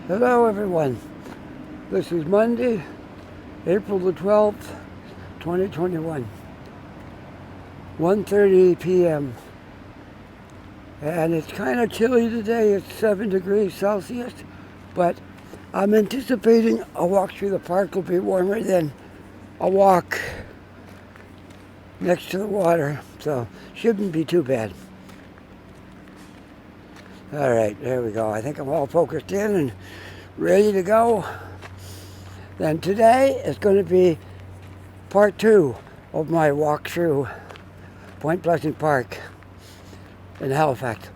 Hello everyone. This is Monday, April the 12th, 2021. 1:30 p.m. And it's kind of chilly today. It's 7 degrees Celsius, but I'm anticipating a walk through the park will be warmer than a walk next to the water, so shouldn't be too bad. All right, there we go. I think I'm all focused in and ready to go. Then today is going to be part 2 of my walk through Point Pleasant Park in Halifax.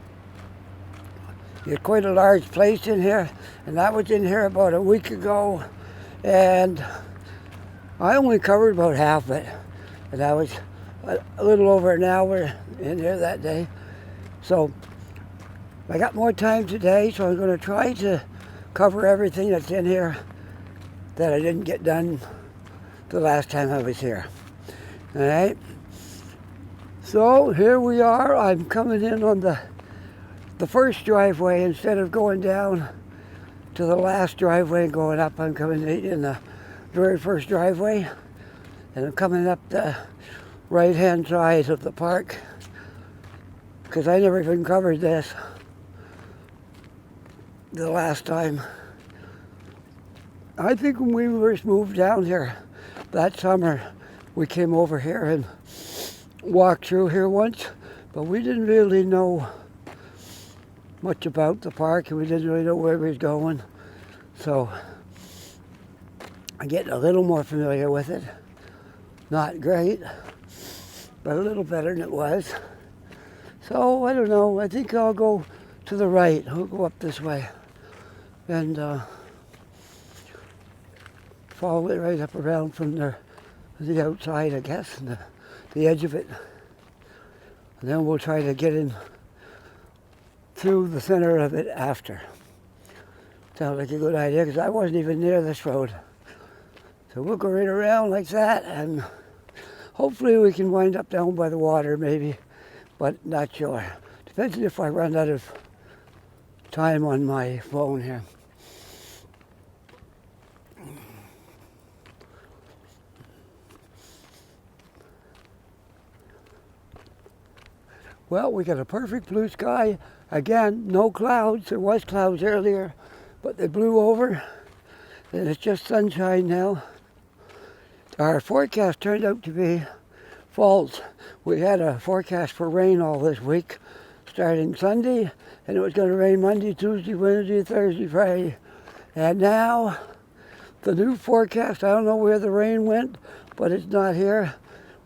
It's quite a large place in here, and I was in here about a week ago, and I only covered about half of it, and I was a little over an hour in here that day. So I got more time today, so I'm going to try to cover everything that's in here that I didn't get done the last time I was here. All right. So here we are. I'm coming in on the first driveway instead of going down to the last driveway and going up. I'm coming in the very first driveway, and I'm coming up the right-hand side of the park because I never even covered this the last time. I think when we first moved down here that summer, we came over here and walked through here once, but we didn't really know much about the park, and we didn't really know where we was going. So I'm getting a little more familiar with it. Not great, but a little better than it was. So I don't know, I think I'll go to the right. I'll go up this way and follow it right up around from the outside, I guess, and the edge of it. And then we'll try to get in through the center of it after. Sounds like a good idea, because I wasn't even near this road. So we'll go right around like that, and hopefully we can wind up down by the water maybe, but not sure. Depends if I run out of time on my phone here. Well, we got a perfect blue sky. Again, no clouds. There was clouds earlier, but they blew over, and it's just sunshine now. Our forecast turned out to be false. We had a forecast for rain all this week, starting Sunday, and it was going to rain Monday, Tuesday, Wednesday, Thursday, Friday. And now, the new forecast, I don't know where the rain went, but it's not here.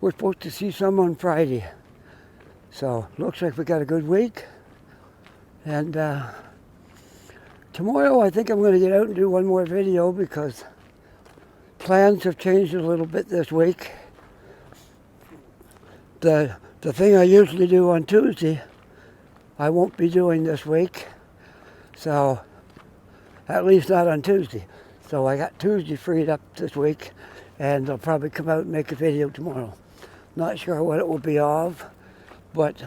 We're supposed to see some on Friday. So, looks like we got a good week. And tomorrow I think I'm going to get out and do one more video because plans have changed a little bit this week. The thing I usually do on Tuesday, I won't be doing this week. So, at least not on Tuesday. So I got Tuesday freed up this week, and I'll probably come out and make a video tomorrow. Not sure what it will be of, but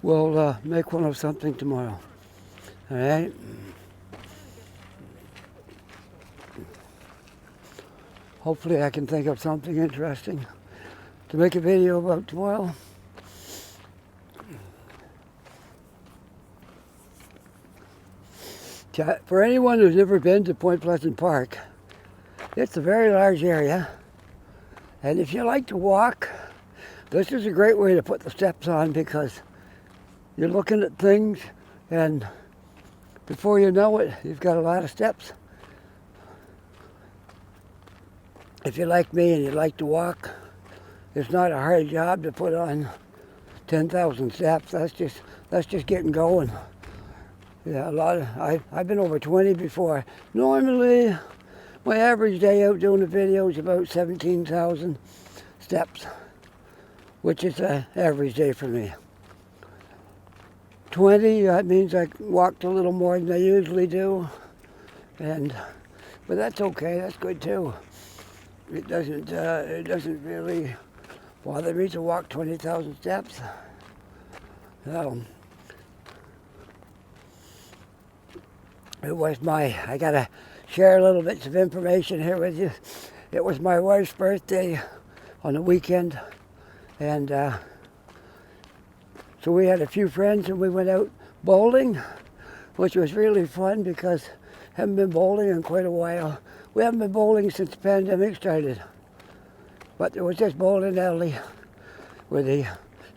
we'll make one of something tomorrow. All right? Hopefully I can think of something interesting to make a video about tomorrow. For anyone who's never been to Point Pleasant Park, it's a very large area. And if you like to walk, this is a great way to put the steps on because you're looking at things, and before you know it, you've got a lot of steps. If you're like me and you like to walk, it's not a hard job to put on 10,000 steps. That's just getting going. Yeah, I've been over 20 before. Normally, my average day out doing a video is about 17,000 steps, which is an average day for me. 20, that means I walked a little more than I usually do, but that's okay. That's good too. It doesn't really bother me to walk 20,000 steps. So I gotta share a little bits of information here with you. It was my wife's birthday on the weekend, and so we had a few friends and we went out bowling, which was really fun because I haven't been bowling in quite a while. We haven't been bowling since the pandemic started, but there was this bowling alley where they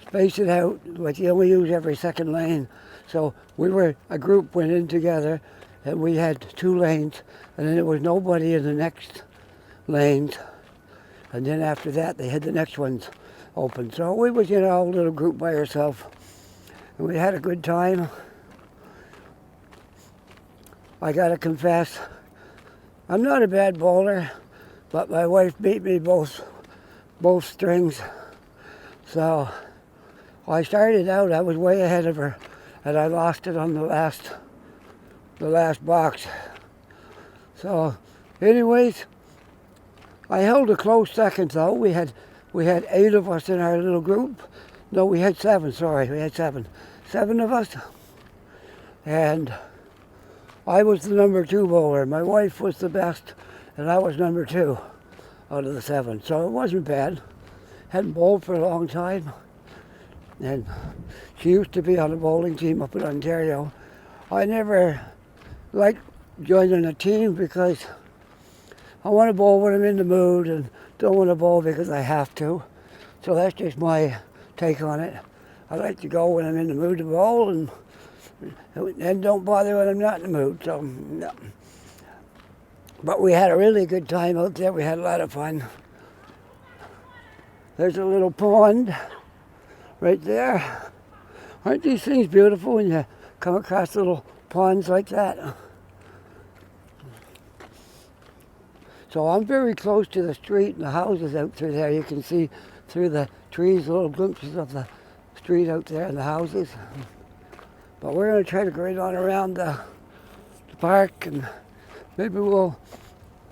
space it out, like you only use every second lane. So a group went in together and we had 2 lanes, and then there was nobody in the next lanes. And then after that, they had the next ones open. So we was in our little group by ourselves, and we had a good time. I gotta confess, I'm not a bad bowler, but my wife beat me both strings. So I started out, I was way ahead of her, and I lost it on the last box. So anyways, I held a close second though. We had 8 of us in our little group. No, we had 7, sorry, we had 7. 7 of us. And I was the number 2 bowler. My wife was the best, and I was number 2 out of the 7. So it wasn't bad. Hadn't bowled for a long time. And she used to be on a bowling team up in Ontario. I never liked joining a team because I want to bowl when I'm in the mood and don't want to bowl because I have to. So that's just my take on it. I like to go when I'm in the mood to bowl and don't bother when I'm not in the mood. So, no. But we had a really good time out there. We had a lot of fun. There's a little pond right there. Aren't these things beautiful when you come across little ponds like that? So I'm very close to the street and the houses out through there. You can see through the trees little glimpses of the street out there and the houses. But we're going to try to go right on around the park, and maybe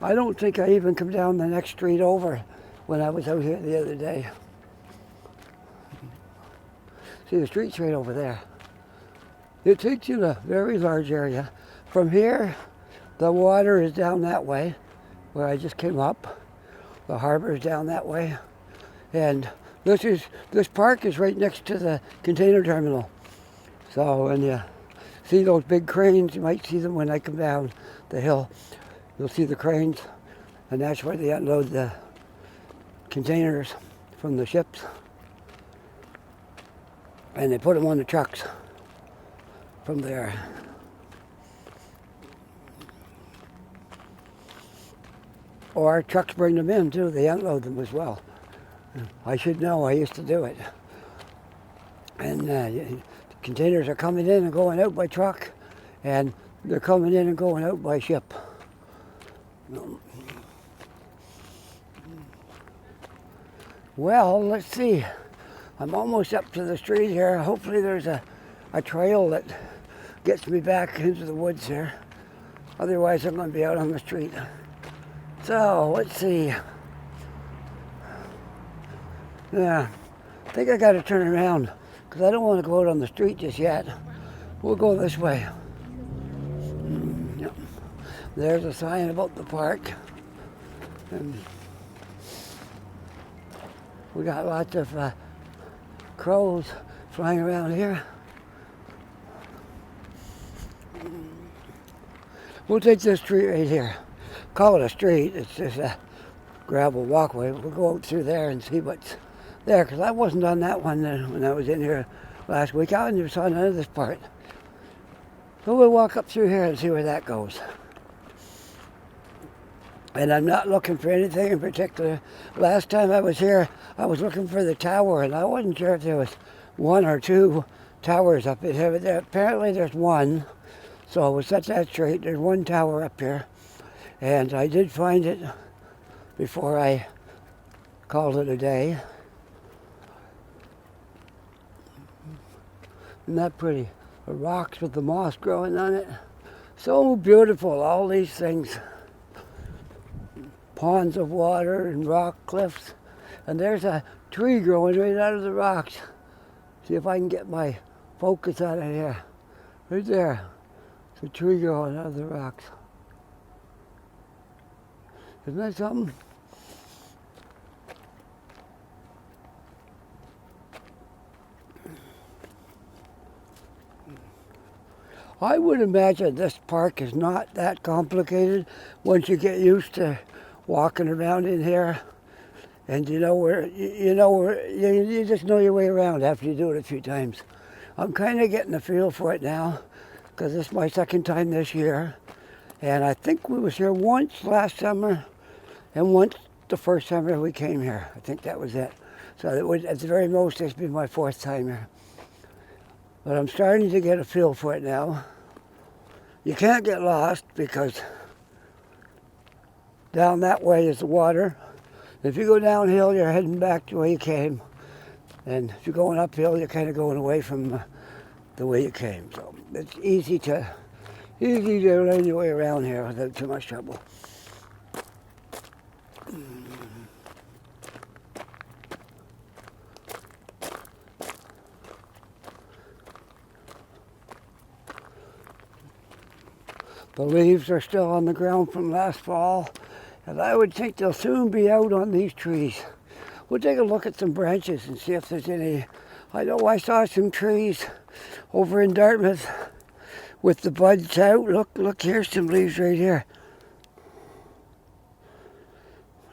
I don't think I even come down the next street over when I was out here the other day. See, the street's right over there. It takes you to a very large area. From here, the water is down that way, where I just came up. The harbor is down that way. And this park is right next to the container terminal. So when you see those big cranes, you might see them when I come down the hill. You'll see the cranes, and that's where they unload the containers from the ships. And they put them on the trucks from there. Or trucks bring them in too, they unload them as well. I should know, I used to do it. And the containers are coming in and going out by truck, and they're coming in and going out by ship. Well, let's see. I'm almost up to the street here. Hopefully there's a trail that gets me back into the woods here. Otherwise I'm going to be out on the street. So, let's see. Yeah, I think I got to turn around because I don't want to go out on the street just yet. We'll go this way. Yep. There's a sign about the park. And we got lots of crows flying around here. We'll take this street right here. Call it a street, it's just a gravel walkway. We'll go out through there and see what's there, because I wasn't on that one when I was in here last week. I never saw none of this part. So we'll walk up through here and see where that goes. And I'm not looking for anything in particular. Last time I was here, I was looking for the tower, and I wasn't sure if there was 1 or 2 towers up in here, but apparently there's 1. So we'll set that straight. There's 1 tower up here. And I did find it before I called it a day. Isn't that pretty? The rocks with the moss growing on it. So beautiful, all these things. Ponds of water and rock cliffs. And there's a tree growing right out of the rocks. See if I can get my focus on it here. Right there. The tree growing out of the rocks. Isn't that something? I would imagine this park is not that complicated once you get used to walking around in here, and you just know your way around after you do it a few times. I'm kind of getting a feel for it now because this is my second time this year, and I think we was here once last summer and once the first summer we came here. I think that was it. So at the very most, it's been my fourth time here. But I'm starting to get a feel for it now. You can't get lost because down that way is the water. If you go downhill, you're heading back to where you came. And if you're going uphill, you're kind of going away from the way you came. So it's easy to learn your way around here without too much trouble. The leaves are still on the ground from last fall, and I would think they'll soon be out on these trees. We'll take a look at some branches and see if there's any. I know I saw some trees over in Dartmouth with the buds out. Look, here's some leaves right here.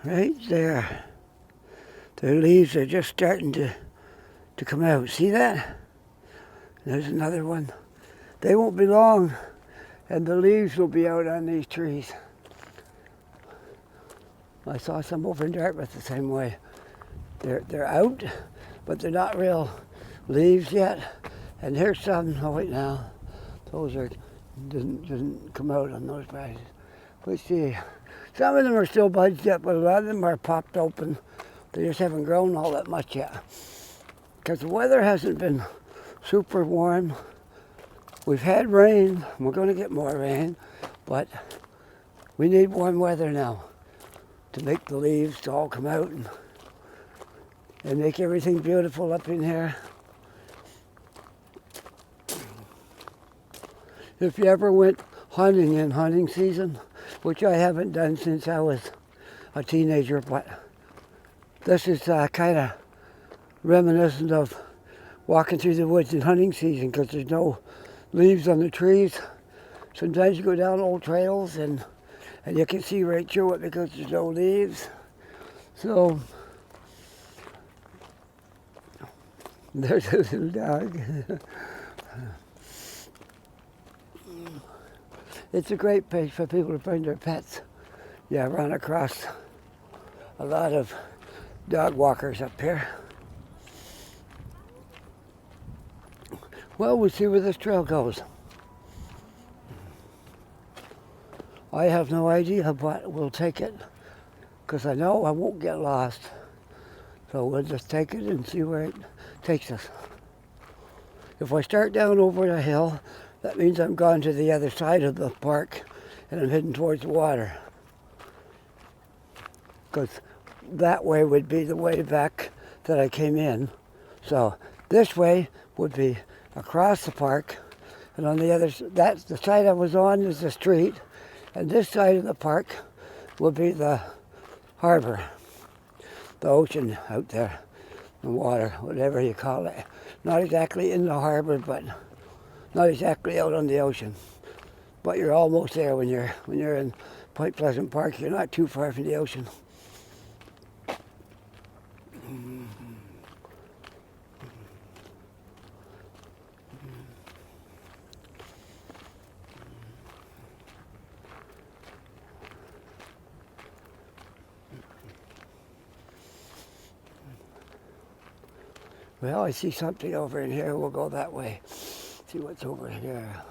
Right there. The leaves are just starting to come out. See that? There's another one. They won't be long, and the leaves will be out on these trees. I saw some over in Dartmouth the same way. They're out, but they're not real leaves yet. And here's some. Oh wait, now those didn't come out on those branches. Let's see. Some of them are still buds yet, but a lot of them are popped open. They just haven't grown all that much yet. Because the weather hasn't been super warm. We've had rain. We're going to get more rain, but we need warm weather now to make the leaves all come out and make everything beautiful up in here. If you ever went hunting in hunting season, which I haven't done since I was a teenager, but this is kind of reminiscent of walking through the woods in hunting season because there's no leaves on the trees. Sometimes you go down old trails and you can see right through it because there's no leaves. So there's a little dog. It's a great place for people to bring their pets. Yeah, I run across a lot of dog walkers up here. Well, we'll see where this trail goes. I have no idea, but we'll take it because I know I won't get lost. So we'll just take it and see where it takes us. If I start down over the hill, that means I'm gone to the other side of the park and I'm heading towards the water. Because that way would be the way back that I came in. So this way would be across the park, and on the other, that's the side I was on is the street, and this side of the park will be the harbor, the ocean out there, the water, whatever you call it. Not exactly in the harbor, but not exactly out on the ocean. But you're almost there when you're in Point Pleasant Park. You're not too far from the ocean. Well, I see something over in here. We'll go that way. See what's over here.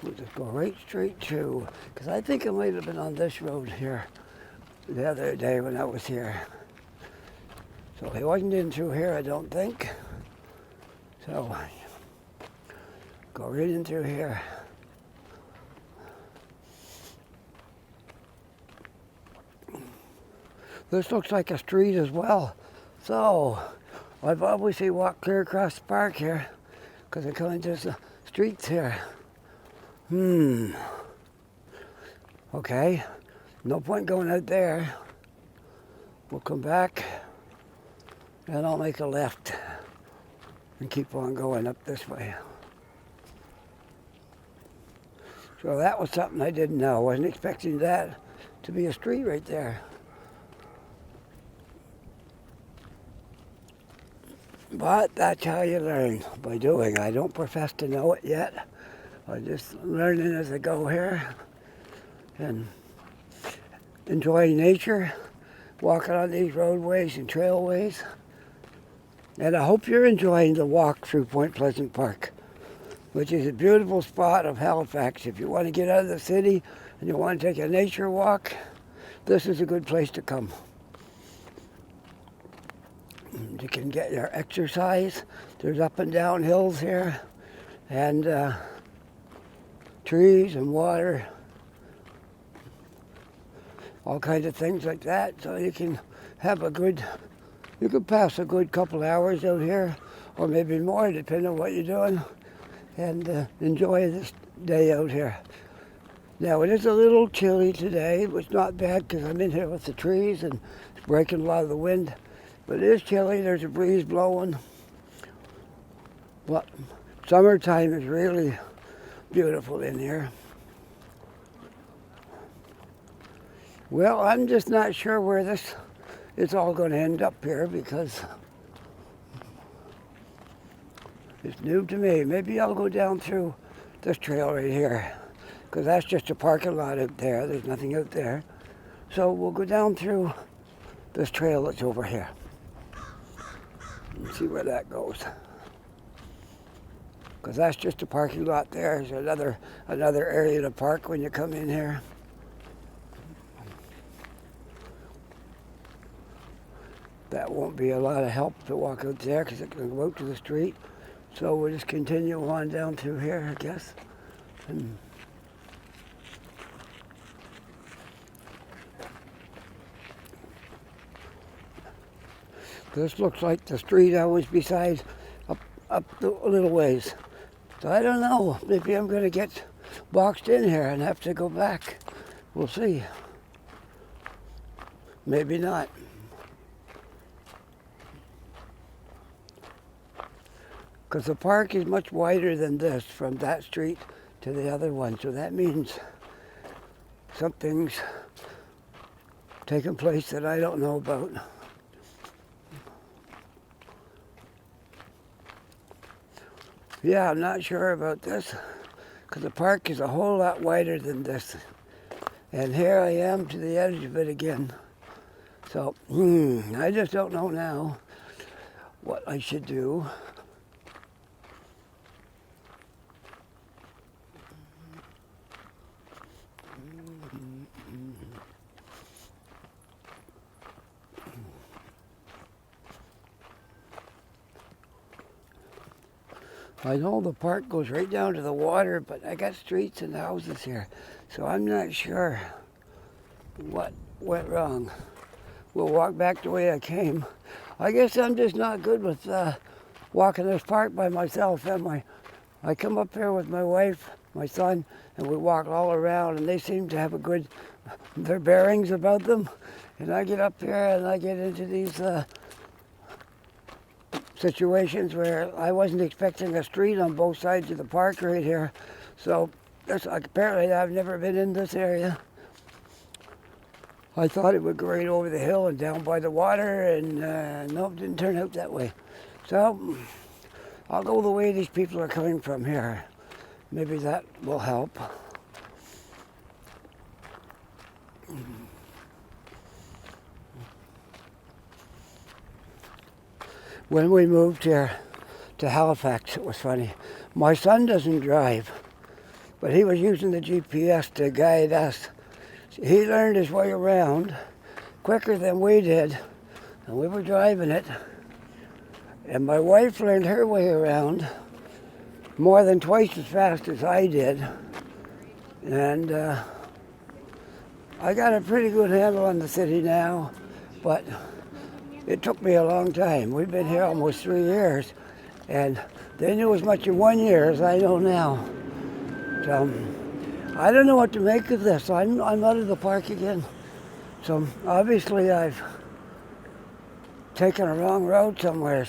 We'll just go right straight through, because I think it might have been on this road here the other day when I was here. So he wasn't in through here, I don't think. So go right in through here. This looks like a street as well. So I've obviously walked clear across the park here because I come into the streets here. Okay, no point going out there. We'll come back and I'll make a left and keep on going up this way. So that was something I didn't know. I wasn't expecting that to be a street right there. But that's how you learn, by doing. I don't profess to know it yet. I'm just learning as I go here and enjoying nature, walking on these roadways and trailways. And I hope you're enjoying the walk through Point Pleasant Park, which is a beautiful spot of Halifax. If you want to get out of the city and you want to take a nature walk, this is a good place to come. You can get your exercise. There's up and down hills here, and trees and water, all kinds of things like that. So you can have you can pass a good couple hours out here, or maybe more, depending on what you're doing, and enjoy this day out here. Now, it is a little chilly today, but it's not bad because I'm in here with the trees and it's breaking a lot of the wind. But it is chilly, there's a breeze blowing. But summertime is really beautiful in here. Well, I'm just not sure where it's all going to end up here because it's new to me. Maybe I'll go down through this trail right here because that's just a parking lot out there. There's nothing out there. So we'll go down through this trail that's over here and see where that goes. Because that's just a parking lot there. There's another area to park when you come in here. That won't be a lot of help to walk out there because it can go out to the street. So we'll just continue on down through here, I guess. This looks like the street I was beside up the little ways. So I don't know, maybe I'm going to get boxed in here and have to go back. We'll see. Maybe not. Because the park is much wider than this, from that street to the other one. So that means something's taking place that I don't know about. Yeah, I'm not sure about this, because the park is a whole lot wider than this. And here I am to the edge of it again. So, I just don't know now what I should do. I know the park goes right down to the water, but I got streets and houses here, so I'm not sure what went wrong. We'll walk back the way I came. I guess I'm just not good with walking this park by myself, am I? I come up here with my wife, my son, and we walk all around, and they seem to have their bearings about them. And I get up here and I get into these situations where I wasn't expecting a street on both sides of the park right here. So apparently I've never been in this area. I thought it would go right over the hill and down by the water, and no, it didn't turn out that way. So I'll go the way these people are coming from here. Maybe that will help. When we moved here to Halifax, it was funny. My son doesn't drive, but he was using the GPS to guide us. He learned his way around quicker than we did, and we were driving it. And my wife learned her way around more than twice as fast as I did. And I got a pretty good handle on the city now, but it took me a long time. We've been here almost 3 years, and they knew as much in 1 year as I know now. So, I don't know what to make of this. I'm out of the park again. So obviously I've taken a wrong road somewhere,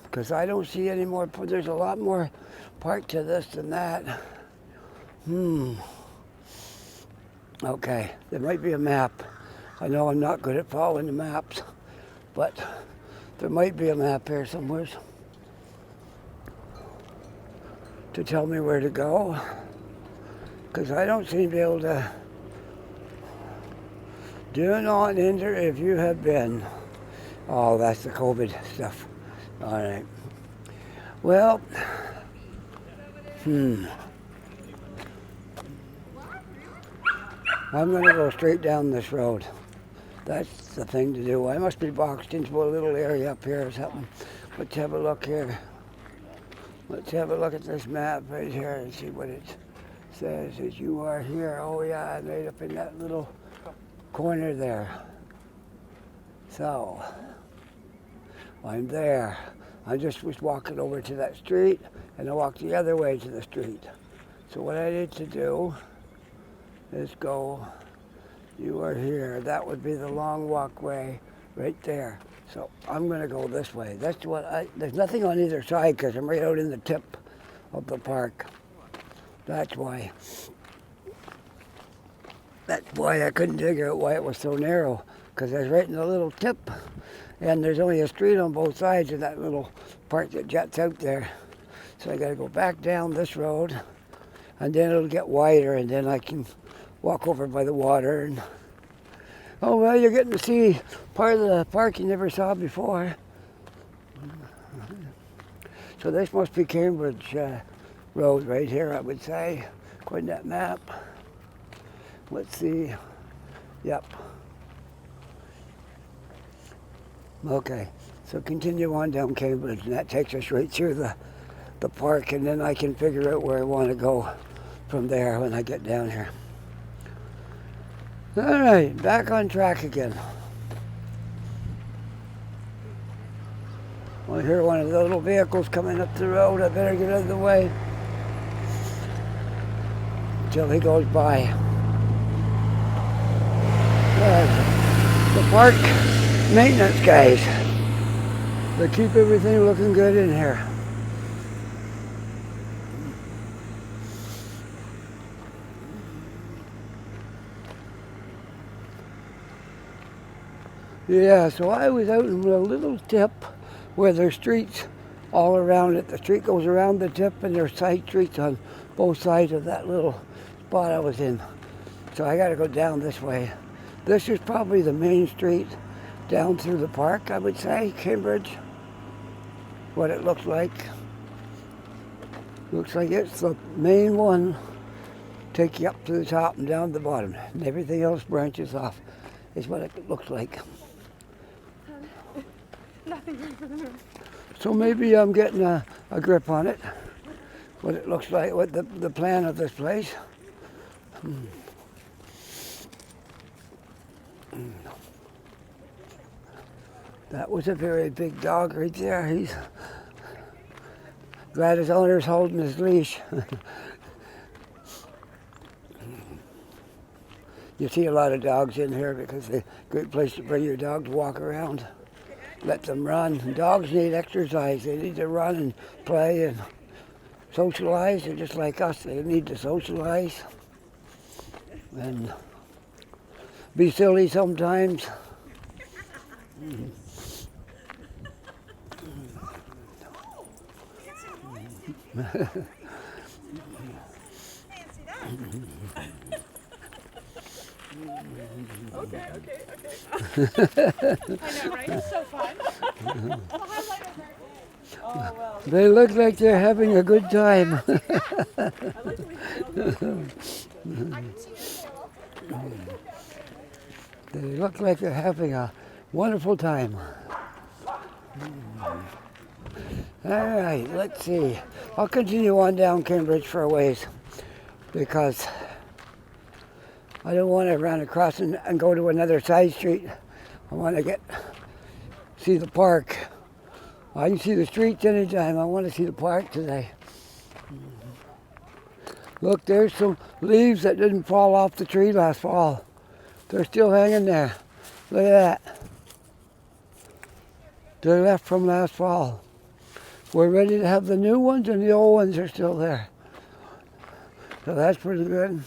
because I don't see any more. There's a lot more park to this than that. Okay, there might be a map. I know I'm not good at following the maps, but there might be a map here somewhere to tell me where to go, because I don't seem to be able to. Do not enter if you have been. Oh, that's the COVID stuff. All right. Well, I'm going to go straight down this road. That's the thing to do. I must be boxed into a little area up here or something. Let's have a look here. Let's have a look at this map right here and see what it says. As you are here. Oh yeah, I made up in that little corner there. So, I'm there. I just was walking over to that street, and I walked the other way to the street. So what I need to do is go, you are here. That would be the long walkway right there. So I'm going to go this way. That's what there's nothing on either side because I'm right out in the tip of the park. That's why. That's why I couldn't figure out why it was so narrow, because I was right in the little tip, and there's only a street on both sides of that little part that juts out there. So I got to go back down this road, and then it'll get wider, and then I can walk over by the water. And oh well, you're getting to see part of the park you never saw before. So this must be Cambridge Road right here, I would say, according to that map. Let's see. Yep. Okay, so continue on down Cambridge, and that takes us right through the park, and then I can figure out where I want to go from there when I get down here. All right, back on track again. I hear one of the little vehicles coming up the road. I better get out of the way until he goes by. The park maintenance guys. They keep everything looking good in here. Yeah, so I was out in a little tip where there's streets all around it. The street goes around the tip, and there's side streets on both sides of that little spot I was in. So I got to go down this way. This is probably the main street down through the park, I would say, Cambridge. What it looks like. Looks like it's the main one. Take you up to the top and down the bottom. And everything else branches off, is what it looks like. So maybe I'm getting a grip on it. What it looks like, what the plan of this place. That was a very big dog right there. He's glad his owner's holding his leash. You see a lot of dogs in here because it's a great place to bring your dog to walk around. Let them run. Dogs need exercise. They need to run and play and socialize. And just like us, they need to socialize and be silly sometimes. Okay. I know, right? It's so fun. Oh, well. They look like they're having a good time. They look like they're having a wonderful time. All right, let's see. I'll continue on down Cambridge for a ways because I don't want to run across and go to another side street I want to see the park. I can see the streets anytime. I want to see the park today. Look, there's some leaves that didn't fall off the tree last fall. They're still hanging there. Look at that. They're left from last fall. We're ready to have the new ones, and the old ones are still there. So that's pretty good.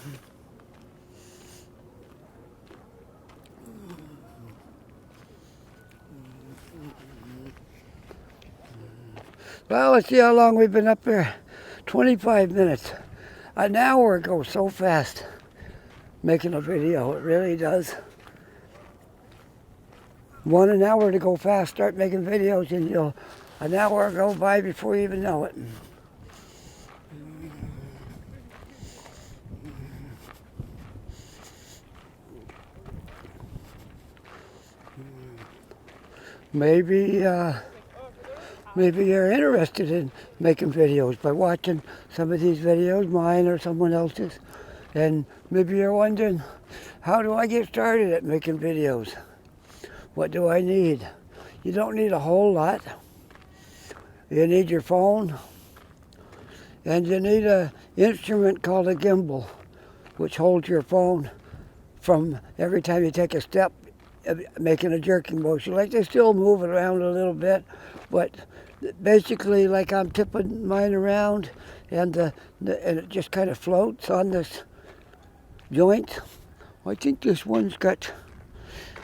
Well, let's see how long we've been up here. 25 minutes. An hour goes so fast making a video. It really does. Want an hour to go fast, start making videos, and an hour will go by before you even know it. Maybe you're interested in making videos by watching some of these videos, mine or someone else's, and maybe you're wondering, how do I get started at making videos? What do I need? You don't need a whole lot. You need your phone, and you need an instrument called a gimbal, which holds your phone from every time you take a step, making a jerking motion. Like they still move it around a little bit, but basically like I'm tipping mine around, and it just kind of floats on this joint. I think this one's got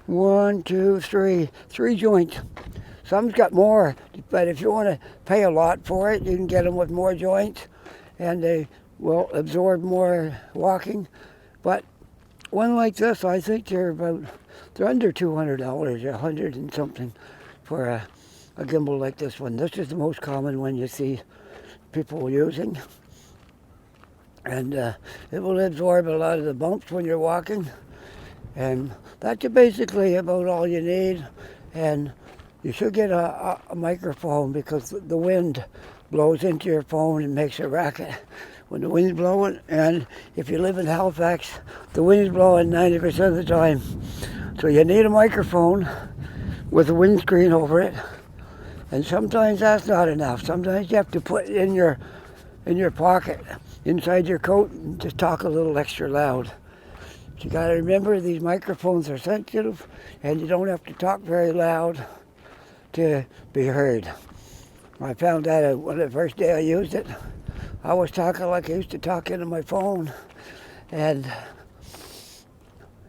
1, 2, 3 joints. Some's got more, but if you want to pay a lot for it, you can get them with more joints, and they will absorb more walking. But one like this, I think they're under $200, 100 and something for a gimbal like this one. This is the most common one you see people using, and it will absorb a lot of the bumps when you're walking, and that's basically about all you need. And you should get a microphone, because the wind blows into your phone and makes a racket when the wind's blowing. And if you live in Halifax, the wind's blowing 90% of the time. So you need a microphone with a windscreen over it. And sometimes that's not enough. Sometimes you have to put it in your pocket, inside your coat, and just talk a little extra loud. But you got to remember, these microphones are sensitive, and you don't have to talk very loud to be heard. I found that out when the first day I used it. I was talking like I used to talk into my phone, and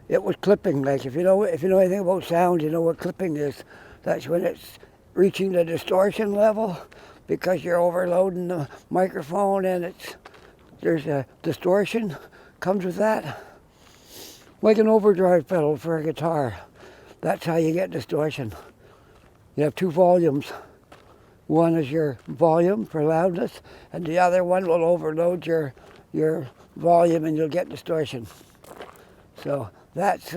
it was clipping. Like if you know anything about sound, you know what clipping is. That's when it's reaching the distortion level, because you're overloading the microphone, and there's a distortion comes with that. Like an overdrive pedal for a guitar. That's how you get distortion. You have 2 volumes. One is your volume for loudness, and the other one will overload your volume, and you'll get distortion. So that's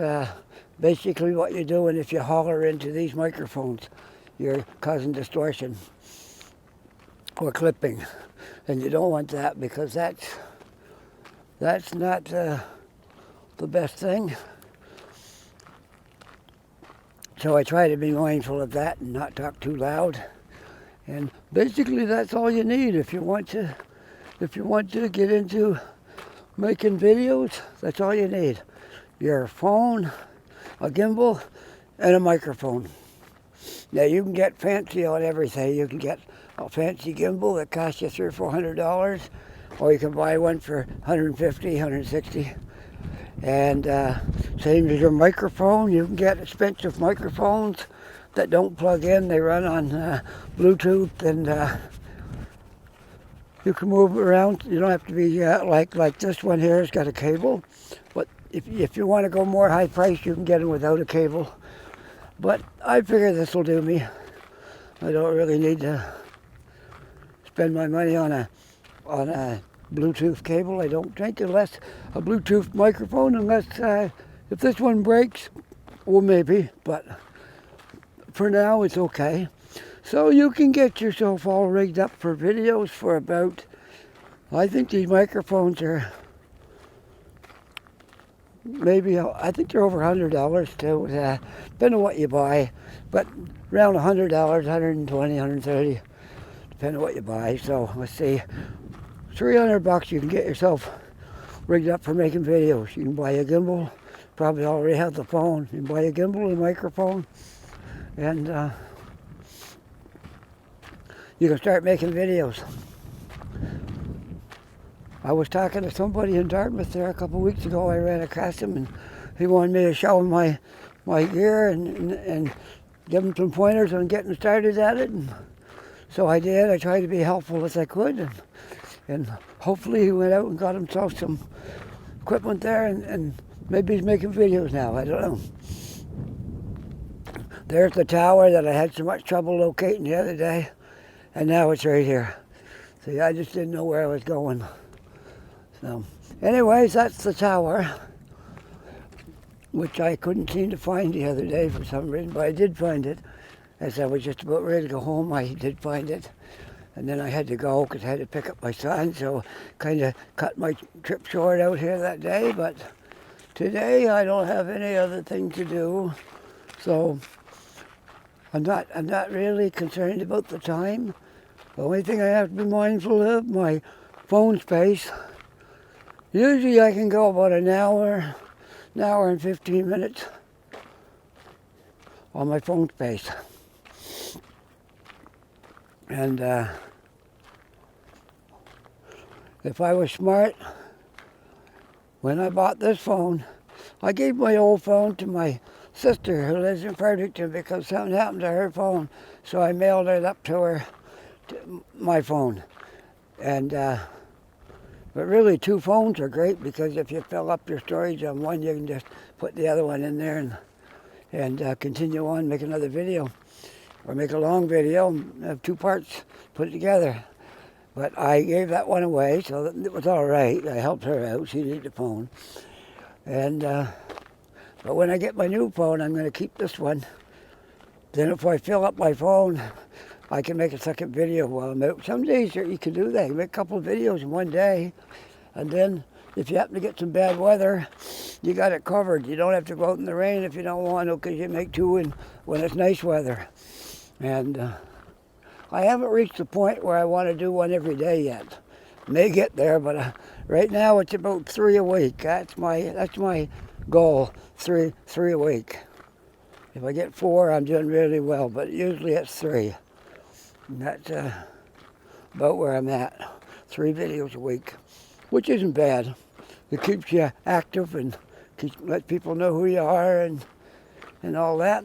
basically what you're doing if you holler into these microphones. You're causing distortion or clipping, and you don't want that, because that's not the best thing. So I try to be mindful of that and not talk too loud. And basically that's all you need if you want to get into making videos. That's all you need. Your phone, a gimbal, and a microphone. Now you can get fancy on everything. You can get a fancy gimbal that costs you $300 or $400, or you can buy one for $150, $160. And same as your microphone, you can get expensive microphones that don't plug in. They run on Bluetooth, and you can move around. You don't have to be like this one here has got a cable. But if you want to go more high price, you can get them without a cable. But I figure this will do me. I don't really need to spend my money on a Bluetooth cable. I don't think, unless a Bluetooth microphone, unless if this one breaks, well maybe, but for now it's okay. So you can get yourself all rigged up for videos for about, I think these microphones are maybe, I think they're over $100 too. Depending on what you buy, but around $100, 120, 130, depending on what you buy. So let's see, $300 you can get yourself rigged up for making videos. You can buy a gimbal, probably already have the phone. You can buy a gimbal, a microphone, and you can start making videos. I was talking to somebody in Dartmouth there a couple of weeks ago. I ran across him, and he wanted me to show him my gear and give him some pointers on getting started at it. And so I did. I tried to be helpful as I could, and hopefully he went out and got himself some equipment there, and maybe he's making videos now. I don't know. There's the tower that I had so much trouble locating the other day, and now it's right here. See, I just didn't know where I was going. So, anyways, that's the tower, which I couldn't seem to find the other day for some reason, but I did find it. As I was just about ready to go home, I did find it. And then I had to go because I had to pick up my son, so kind of cut my trip short out here that day. But today I don't have any other thing to do, so I'm not really concerned about the time. The only thing I have to be mindful of, my phone space. Usually I can go about an hour and 15 minutes on my phone space. And if I was smart, when I bought this phone, I gave my old phone to my sister who lives in Fredericton because something happened to her phone. So I mailed it up to her, my phone. And but really, two phones are great because if you fill up your storage on one, you can just put the other one in there and continue on, make another video. Or make a long video and have two parts put together. But I gave that one away, so it was all right. I helped her out. She needed a phone. And but when I get my new phone, I'm going to keep this one. Then if I fill up my phone, I can make a second video while I'm out. Some days you can do that. You make a couple of videos in one day. And then if you happen to get some bad weather, you got it covered. You don't have to go out in the rain if you don't want to, because you make two when it's nice weather. And I haven't reached the point where I want to do one every day yet. May get there, but right now it's about 3 a week. That's my goal. Three a week. If I get 4, I'm doing really well, but usually it's 3. And that's about where I'm at. 3 videos a week, which isn't bad. It keeps you active and let people know who you are and all that.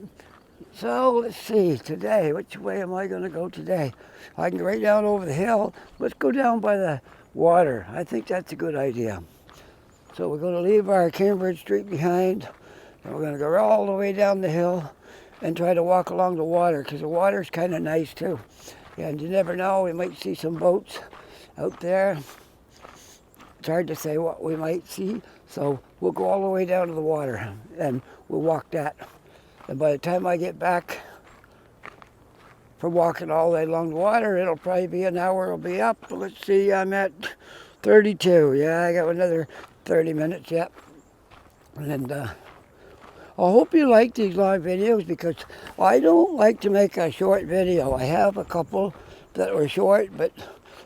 So let's see, today, which way am I going to go today? I can go right down over the hill. Let's go down by the water. I think that's a good idea. So we're going to leave our Cambridge Street behind, and we're going to go all the way down the hill and try to walk along the water, because the water's kind of nice too. And you never know, we might see some boats out there. It's hard to say what we might see, so we'll go all the way down to the water, and we'll walk that. And by the time I get back from walking all the way along the water, it'll probably be an hour, it'll be up. Let's see, I'm at 32. Yeah, I got another 30 minutes yet. And I hope you like these long videos, because I don't like to make a short video. I have a couple that were short, but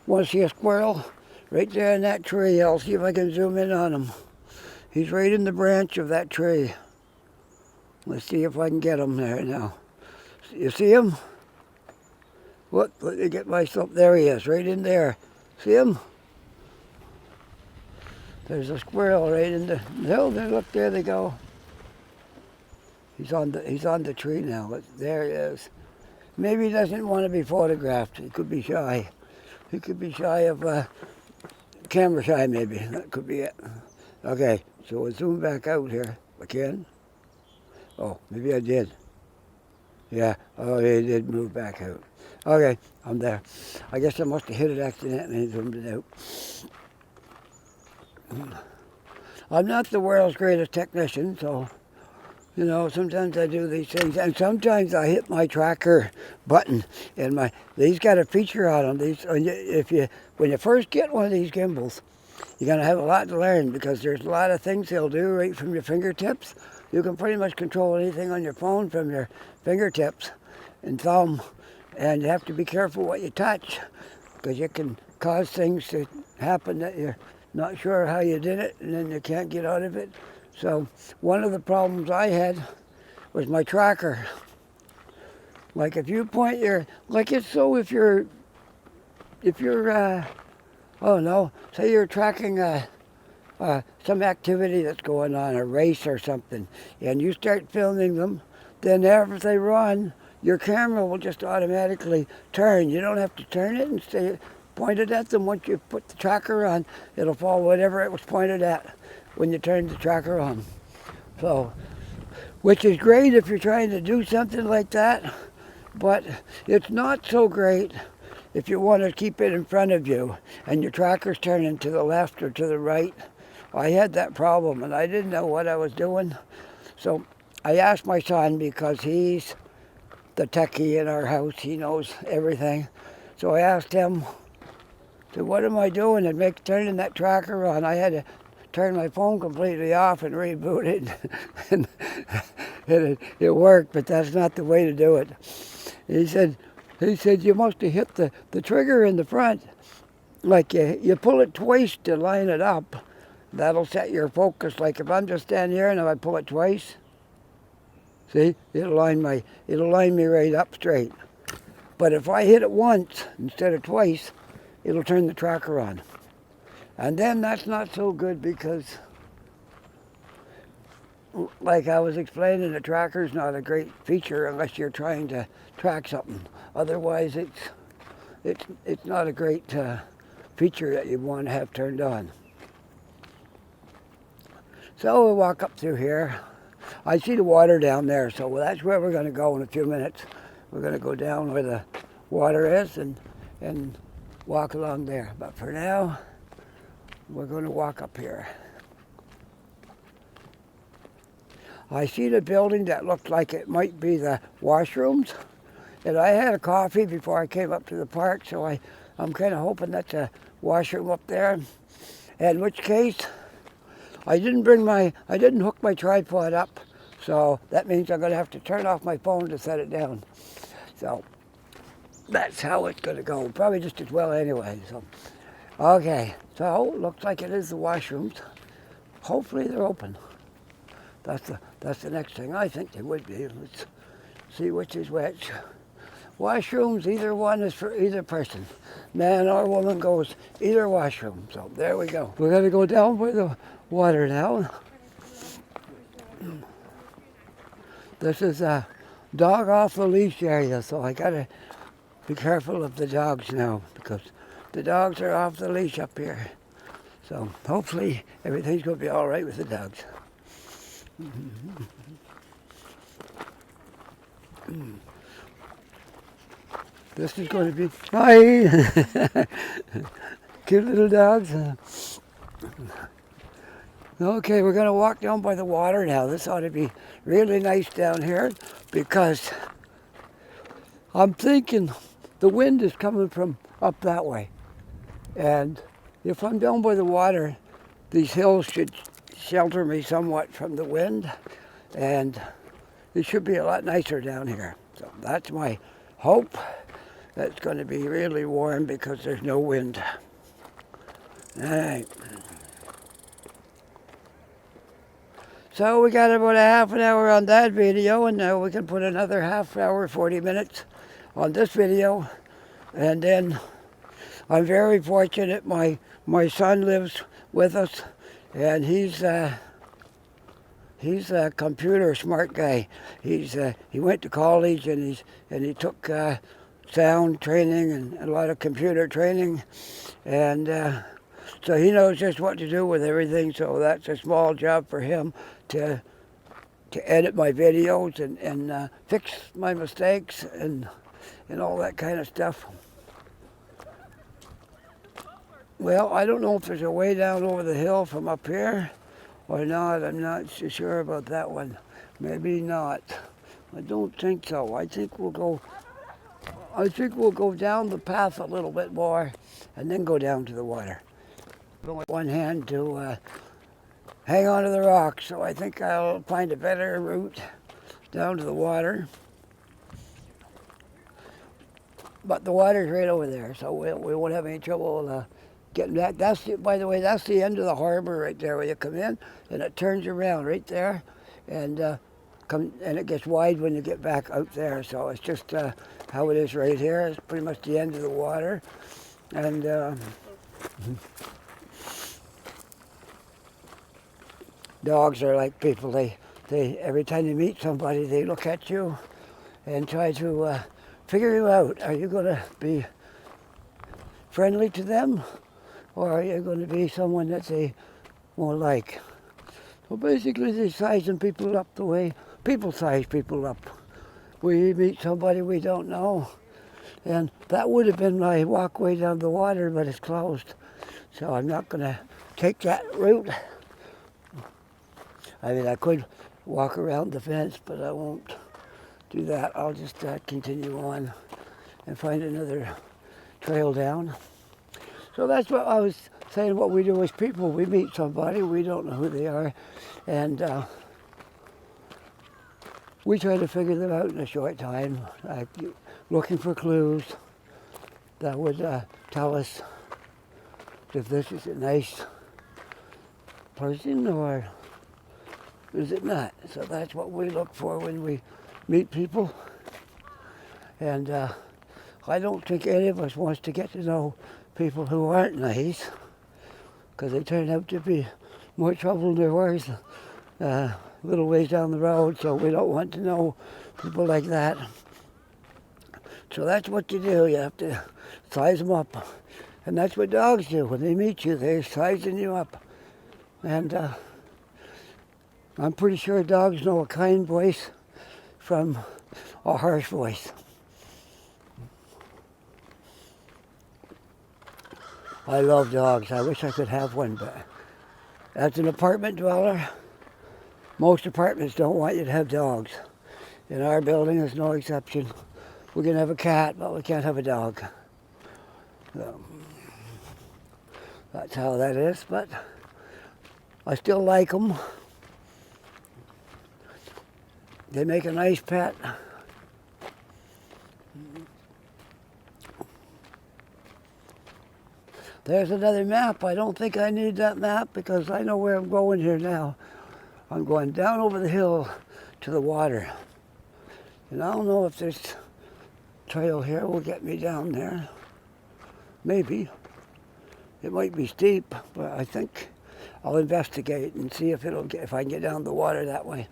want to see a squirrel right there in that tree? I'll see if I can zoom in on him. He's right in the branch of that tree. Let's see if I can get him there now. You see him? What? Let me get myself. There he is, right in there. See him? There's a squirrel right in the hill. There, look, there they go. He's on the tree now. There he is. Maybe he doesn't want to be photographed. He could be shy. He could be shy of camera shy, maybe. That could be it. Okay, so we'll zoom back out here again. Oh, maybe I did. Yeah, oh, it did move back out. Okay, I'm there. I guess I must have hit it accidentally and zoomed it out. I'm not the world's greatest technician, so, you know, sometimes I do these things, and sometimes I hit my tracker button, and these got a feature on them. When you first get one of these gimbals, you're going to have a lot to learn because there's a lot of things he'll do right from your fingertips. You can pretty much control anything on your phone from your fingertips and thumb, and you have to be careful what you touch because you can cause things to happen that you're not sure how you did it, and then you can't get out of it. So one of the problems I had was my tracker. Like if you point your, like it's so if you're, oh no, say you're tracking some activity that's going on, a race or something, and you start filming them, then after they run, your camera will just automatically turn. You don't have to turn it and stay pointed at them. Once you put the tracker on, it'll follow whatever it was pointed at when you turn the tracker on. So, which is great if you're trying to do something like that, but it's not so great if you want to keep it in front of you and your tracker's turning to the left or to the right. I had that problem and I didn't know what I was doing. So I asked my son, because he's the techie in our house, he knows everything. So I asked him, so what am I doing to turning that tracker on? I had to turn my phone completely off and reboot it. And it worked, but that's not the way to do it. He said you must have hit the trigger in the front. Like you pull it twice to line it up. That'll set your focus. Like if I'm just standing here and if I pull it twice, see, it'll line me right up straight. But if I hit it once instead of twice, it'll turn the tracker on. And then that's not so good because, like I was explaining, the tracker's not a great feature unless you're trying to track something. Otherwise, it's not a great feature that you want to have turned on. So we walk up through here. I see the water down there, so that's where we're going to go in a few minutes. We're going to go down where the water is and walk along there. But for now, we're going to walk up here. I see the building that looked like it might be the washrooms. And I had a coffee before I came up to the park, so I'm kind of hoping that's a washroom up there. In which case, I didn't hook my tripod up, so that means I'm going to have to turn off my phone to set it down. So that's how it's going to go. Probably just as well anyway. So, okay, so looks like it is the washrooms. Hopefully they're open. That's the next thing. I think they would be. Let's see which is which. Washrooms, either one is for either person. Man or woman goes either washroom. So there we go. We're going to go down by the water now. This is a dog off the leash area, so I got to be careful of the dogs now because the dogs are off the leash up here. So hopefully everything's going to be all right with the dogs. This is going to be, hi, cute little dogs. Okay, we're going to walk down by the water now. This ought to be really nice down here because I'm thinking the wind is coming from up that way. And if I'm down by the water, these hills should shelter me somewhat from the wind, and it should be a lot nicer down here. So that's my hope. That's going to be really warm because there's no wind. All right. So we got about a half an hour on that video, and now we can put another half hour, 40 minutes on this video. And then I'm very fortunate. My son lives with us, and he's a computer smart guy. He went to college and he took sound training and a lot of computer training, and so he knows just what to do with everything. So that's a small job for him to edit my videos and fix my mistakes and all that kind of stuff. Well, I don't know if there's a way down over the hill from up here or not. I'm not so sure about that one. Maybe not. I don't think so. I think we'll go down the path a little bit more and then go down to the water. only one hand to hang on to the rocks, so I think I'll find a better route down to the water. But the water's right over there, so we won't have any trouble getting back. By the way, that's the end of the harbor right there where you come in, and it turns around right there, and and it gets wide when you get back out there. So it's just how it is right here. It's pretty much the end of the water, and dogs are like people. They every time you meet somebody, they look at you and try to figure you out. Are you going to be friendly to them, or are you going to be someone that they won't like? So basically, they're sizing people up the way people size people up. We meet somebody we don't know, and that would have been my walkway down the water, but it's closed. So I'm not going to take that route. I mean, I could walk around the fence, but I won't do that. I'll just continue on and find another trail down. So that's what I was saying. What we do as people, we meet somebody, we don't know who they are, and we try to figure them out in a short time, looking for clues that would tell us if this is a nice person or is it not. So that's what we look for when we meet people. And I don't think any of us wants to get to know people who aren't nice, because they turn out to be more trouble than they're worth a little ways down the road, so we don't want to know people like that. So that's what you do. You have to size them up. And that's what dogs do. When they meet you, they're sizing you up. And I'm pretty sure dogs know a kind voice from a harsh voice. I love dogs. I wish I could have one, but as an apartment dweller, most apartments don't want you to have dogs. In our building, there's no exception. We can have a cat, but we can't have a dog. So, that's how that is, but I still like them. They make a nice pet. There's another map. I don't think I need that map because I know where I'm going here now. I'm going down over the hill to the water. And I don't know if this trail here will get me down there. Maybe. It might be steep, but I think I'll investigate and see if if I can get down the water that way.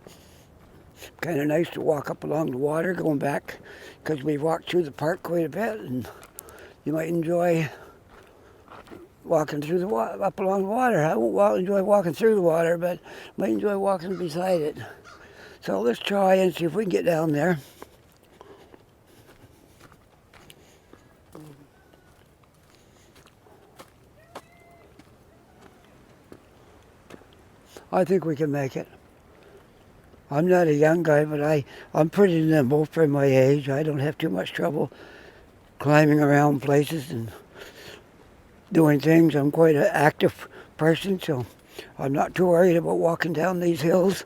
Kind of nice to walk up along the water going back, because we walked through the park quite a bit, and you might enjoy walking through the up along the water. I won't enjoy walking through the water, but might enjoy walking beside it. So let's try and see if we can get down there. I think we can make it. I'm not a young guy, but I'm pretty nimble for my age. I don't have too much trouble climbing around places and doing things. I'm quite an active person, so I'm not too worried about walking down these hills.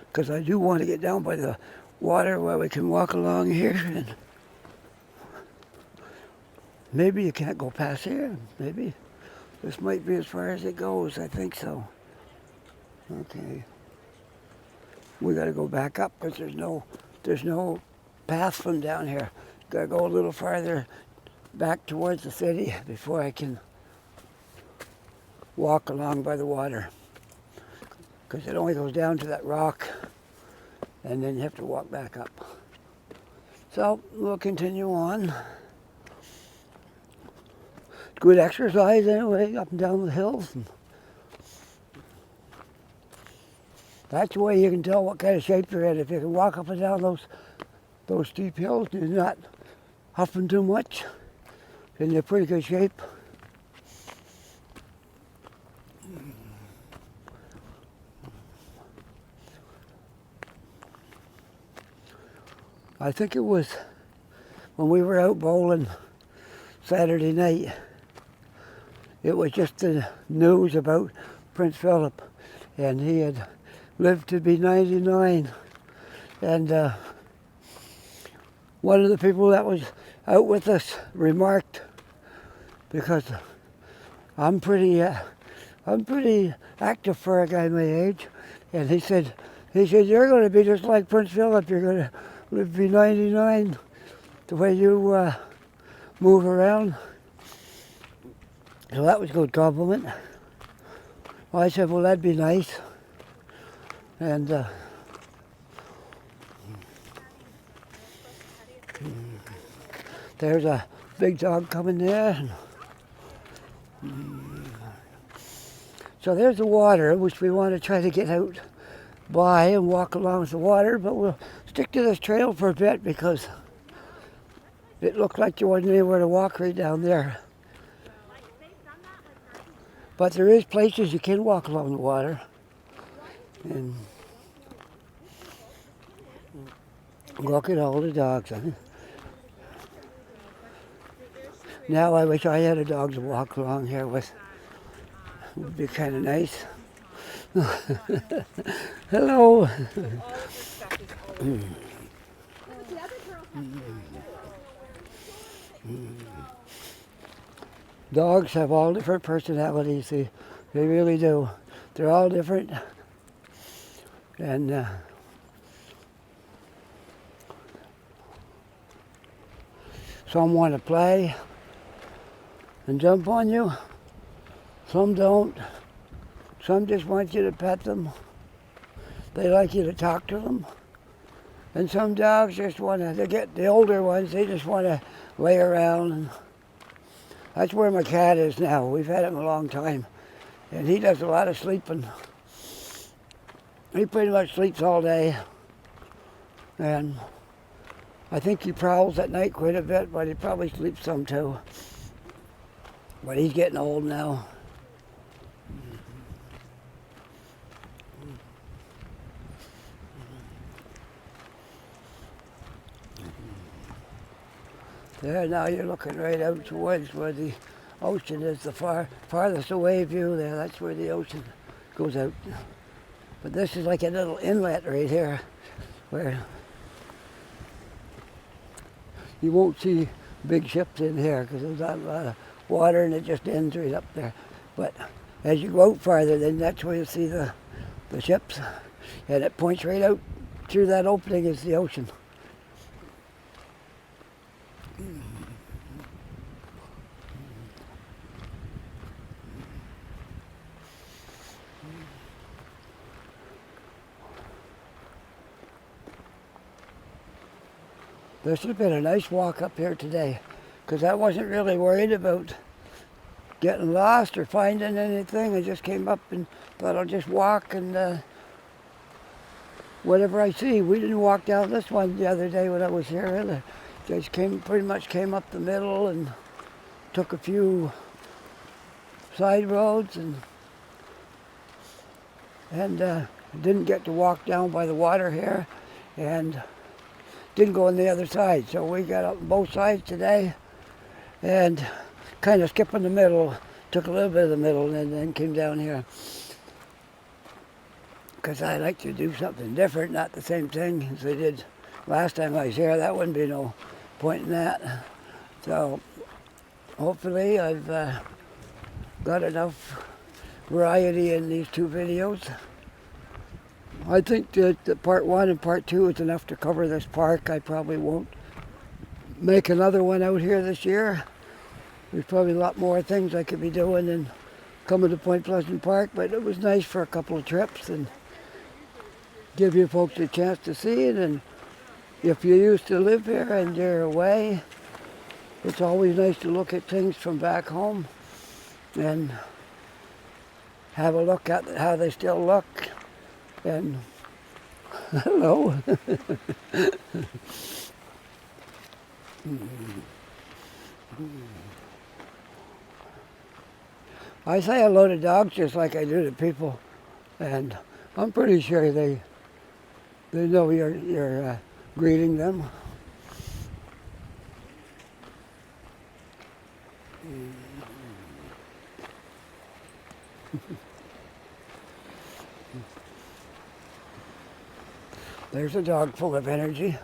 Because I do want to get down by the water where we can walk along here. And maybe you can't go past here. Maybe. This might be as far as it goes. I think so. Okay. We got to go back up because there's no path from down here. Got to go a little farther back towards the city before I can walk along by the water. Because it only goes down to that rock, and then you have to walk back up. So we'll continue on. Good exercise anyway, up and down the hills. And that's the way you can tell what kind of shape you're in. If you can walk up and down those steep hills and you're not huffing too much, then you're in pretty good shape. I think it was when we were out bowling Saturday night, it was just the news about Prince Philip, and he had lived to be 99. And one of the people that was out with us remarked, because I'm pretty active for a guy my age, and he said, you're going to be just like Prince Philip. You're going to live to be 99, the way you move around. So that was a good compliment. Well, I said, well, that'd be nice. And there's a big dog coming there. So there's the water, which we want to try to get out by and walk along the water, but we'll stick to this trail for a bit because it looked like there wasn't anywhere to walk right down there. But there is places you can walk along the water. And look at all the dogs. Huh? Now I wish I had a dog to walk along here with. It would be kind of nice. Hello. Dogs have all different personalities. They really do. They're all different. And some want to play and jump on you. Some don't. Some just want you to pet them. They like you to talk to them. And some dogs just want to, they get the older ones, they just want to lay around. And that's where my cat is now. We've had him a long time. And he does a lot of sleeping. He pretty much sleeps all day. And I think he prowls at night quite a bit, but he probably sleeps some too. But he's getting old now. There, now you're looking right out towards where the ocean is, the farthest away view there. That's where the ocean goes out. But this is like a little inlet right here where you won't see big ships in here because there's not a lot of water and it just ends right up there. But as you go out farther, then that's where you see the ships. And it points right out through that opening is the ocean. This has been a nice walk up here today because I wasn't really worried about getting lost or finding anything. I just came up and thought I'll just walk and whatever I see. We didn't walk down this one the other day when I was here either. Just pretty much came up the middle and took a few side roads and didn't get to walk down by the water here and didn't go on the other side. So we got up on both sides today and kind of skipping the middle, took a little bit of the middle and then came down here. Because I like to do something different, not the same thing as I did last time I was here. That wouldn't be no point in that. So hopefully I've got enough variety in these two videos. I think that part 1 and part 2 is enough to cover this park. I probably won't make another one out here this year. There's probably a lot more things I could be doing than coming to Point Pleasant Park, but it was nice for a couple of trips and give you folks a chance to see it. And if you used to live here and you're away, it's always nice to look at things from back home and have a look at how they still look. And hello. I say hello to dogs just like I do to people, and I'm pretty sure they know you're greeting them. There's a dog full of energy.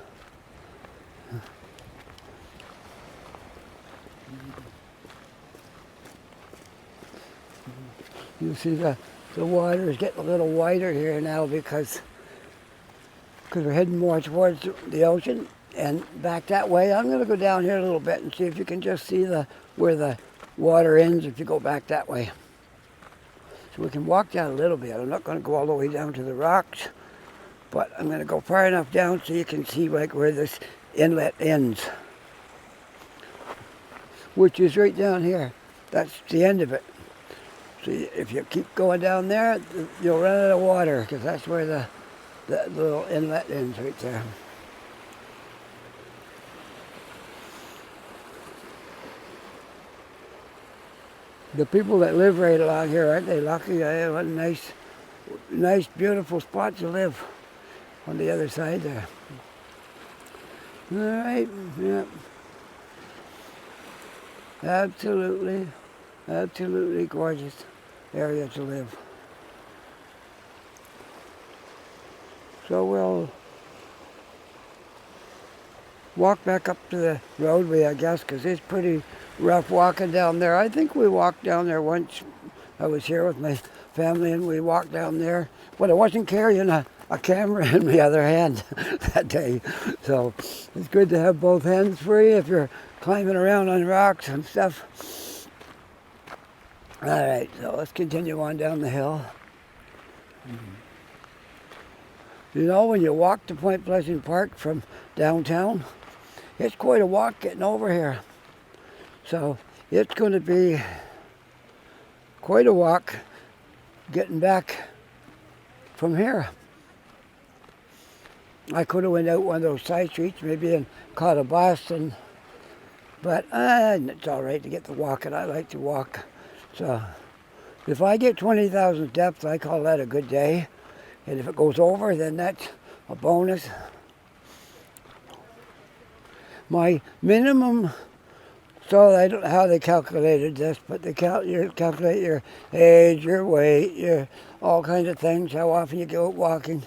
You see the water is getting a little wider here now because we're heading more towards the ocean and back that way. I'm going to go down here a little bit and see if you can just see where the water ends if you go back that way. So we can walk down a little bit. I'm not going to go all the way down to the rocks, but I'm going to go far enough down so you can see like where this inlet ends, which is right down here. That's the end of it. So if you keep going down there, you'll run out of water because that's where the little inlet ends right there. The people that live right along here, aren't they lucky? What a nice, beautiful spot to live on the other side there. All right, yeah. Absolutely gorgeous area to live. So we'll walk back up to the roadway, I guess, because it's pretty rough walking down there. I think we walked down there once. I was here with my family and we walked down there, but I wasn't carrying a camera in my other hand that day. So it's good to have both hands free if you're climbing around on rocks and stuff. All right, so let's continue on down the hill. You know, when you walk to Point Pleasant Park from downtown, it's quite a walk getting over here. So it's going to be quite a walk getting back from here. I could have went out one of those side streets, maybe and caught a bus, but it's all right to get the walking. I like to walk. So if I get 20,000 steps, I call that a good day. And if it goes over, then that's a bonus. My minimum, so I don't know how they calculated this, but they calculate your age, your weight, your all kinds of things, how often you go out walking.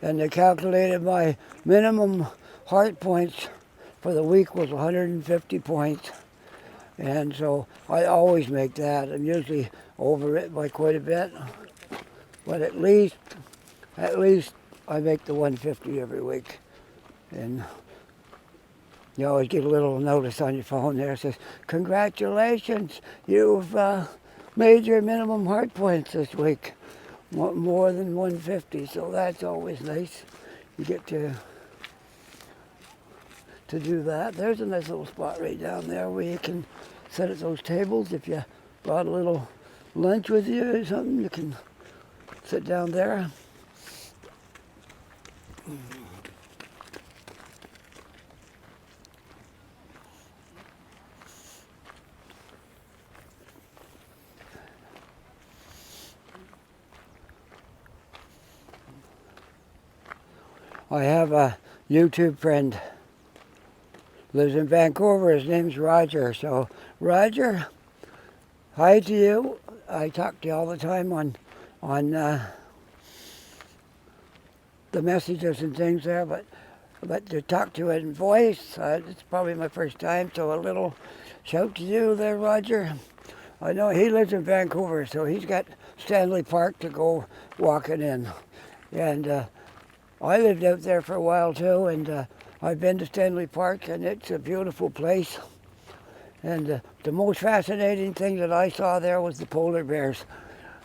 And they calculated my minimum heart points for the week was 150 points. And so I always make that. I'm usually over it by quite a bit. But at least I make the 150 every week. And you always get a little notice on your phone there that says, congratulations, you've made your minimum heart points this week. More than 150, so that's always nice. You get to do that. There's a nice little spot right down there where you can set at those tables. If you brought a little lunch with you or something, you can sit down there. I have a YouTube friend, lives in Vancouver. His name's Roger. So Roger, hi to you. I talk to you all the time on the messages and things there, but to talk to you in voice, it's probably my first time. So a little shout to you there, Roger. I know he lives in Vancouver, so he's got Stanley Park to go walking in, and I lived out there for a while too, and I've been to Stanley Park, and it's a beautiful place. And the most fascinating thing that I saw there was the polar bears.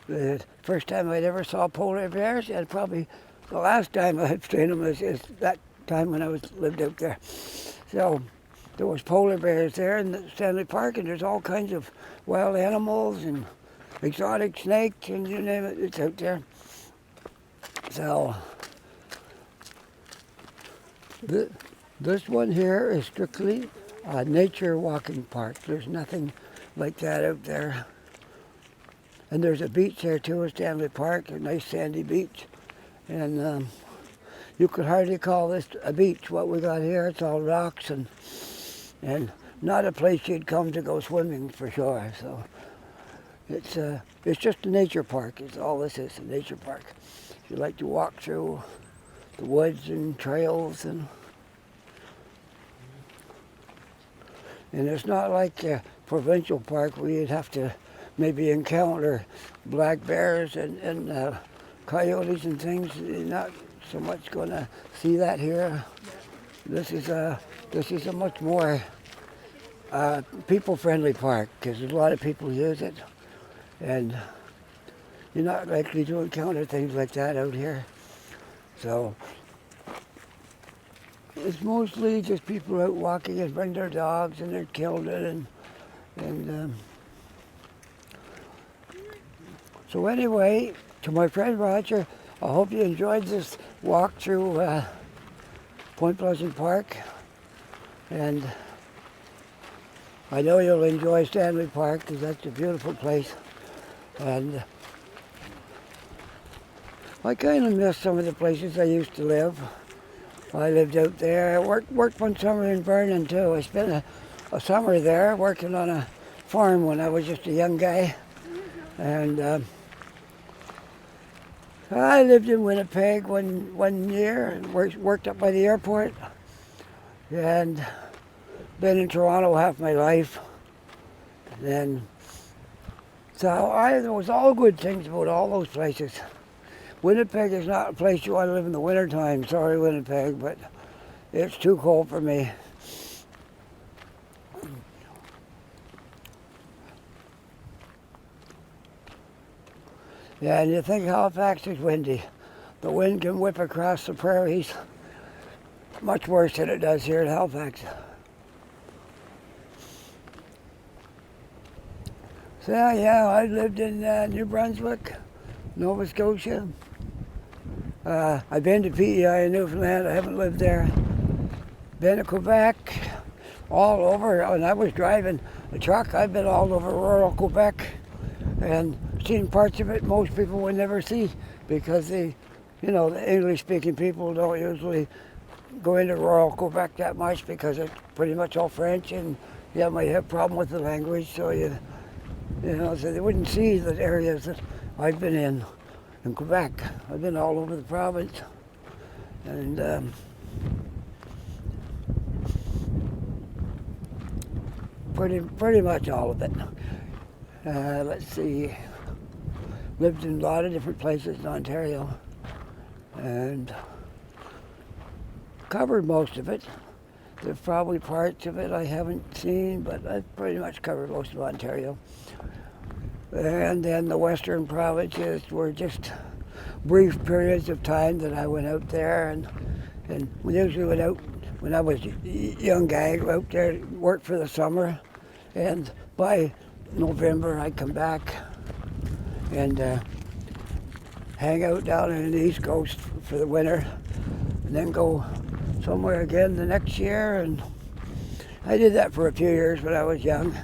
The first time I'd ever saw polar bears, and probably the last time I've seen them is that time when I lived out there. So there was polar bears there in Stanley Park, and there's all kinds of wild animals and exotic snakes, and you name it, it's out there. So this one here is strictly a nature walking park. There's nothing like that out there. And there's a beach there too at Stanley Park, a nice sandy beach. And you could hardly call this a beach. What we got here, it's all rocks and not a place you'd come to go swimming for sure. So it's just a nature park. It's all this is, a nature park. If you like to walk through the woods and trails and it's not like a provincial park where you'd have to maybe encounter black bears and coyotes and things. You're not so much going to see that here. This is a much more people-friendly park because a lot of people use it, and you're not likely to encounter things like that out here. So it's mostly just people out walking and bring their dogs and their children and so anyway, to my friend Roger, I hope you enjoyed this walk through Point Pleasant Park, and I know you'll enjoy Stanley Park because that's a beautiful place, and I kind of miss some of the places I used to live. I lived out there. I worked one summer in Vernon too. I spent a summer there working on a farm when I was just a young guy. And I lived in Winnipeg one year and worked up by the airport. And been in Toronto half my life. So there was all good things about all those places. Winnipeg is not a place you want to live in the wintertime. Sorry, Winnipeg, but it's too cold for me. Yeah, and you think Halifax is windy. The wind can whip across the prairies much worse than it does here in Halifax. So yeah, I lived in New Brunswick, Nova Scotia. I've been to PEI in Newfoundland. I haven't lived there. Been to Quebec, all over. When I was driving a truck, I've been all over rural Quebec and seen parts of it most people would never see because the English-speaking people don't usually go into rural Quebec that much because it's pretty much all French, and you might have a problem with the language, so so they wouldn't see the areas that I've been in Quebec. I've been all over the province, and pretty much all of it. Let's see, lived in a lot of different places in Ontario, and covered most of it. There's probably parts of it I haven't seen, but I've pretty much covered most of Ontario. And then the western provinces were just brief periods of time that I went out there, and we usually went out when I was a young guy, go out there, work for the summer, and by November I'd come back and hang out down in the East Coast for the winter, and then go somewhere again the next year. And I did that for a few years when I was young.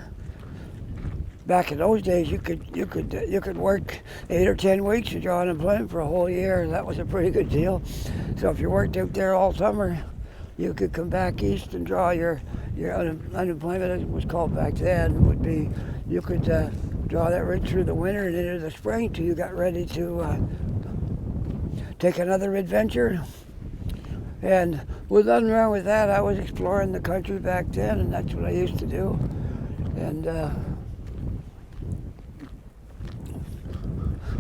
Back in those days, you could work 8 or 10 weeks and draw unemployment for a whole year. That was a pretty good deal. So if you worked out there all summer, you could come back east and draw your unemployment, as it was called back then. Would be you could draw that right through the winter and into the spring till you got ready to take another adventure. And with nothing wrong with that. I was exploring the country back then, and that's what I used to do. And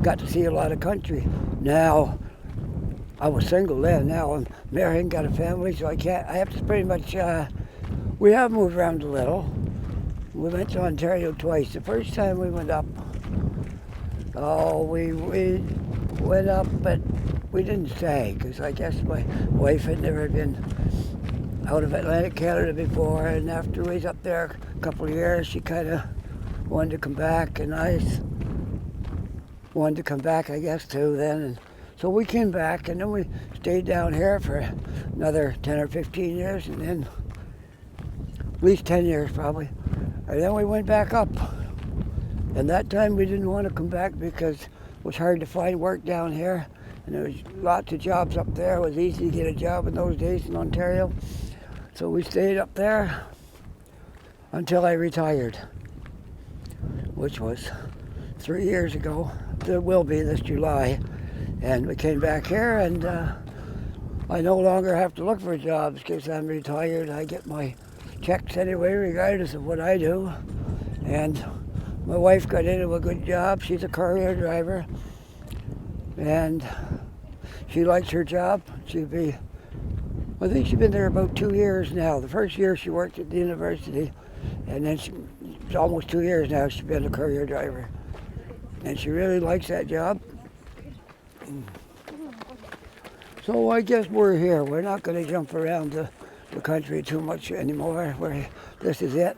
got to see a lot of country. Now, I was single then. Now I'm married and got a family, so I have to pretty much, we have moved around a little. We went to Ontario twice. The first time we went up, we went up, but we didn't stay, because I guess my wife had never been out of Atlantic Canada before, and after we was up there a couple of years, she kind of wanted to come back, and I wanted to come back, I guess, too, then. And so we came back, and then we stayed down here for another 10 or 15 years, and then at least 10 years probably. And then we went back up. And that time we didn't want to come back because it was hard to find work down here. And there was lots of jobs up there. It was easy to get a job in those days in Ontario. So we stayed up there. until I retired, which was 3 years ago. There will be this July. And we came back here, and I no longer have to look for jobs because I'm retired. I get my checks anyway, regardless of what I do. And my wife got into a good job. She's a courier driver, and she likes her job. I think she's been there about 2 years now. The first year she worked at the university, and then it's almost 2 years now she's been a courier driver. And she really likes that job. So I guess we're here. We're not going to jump around the country too much anymore. This is it.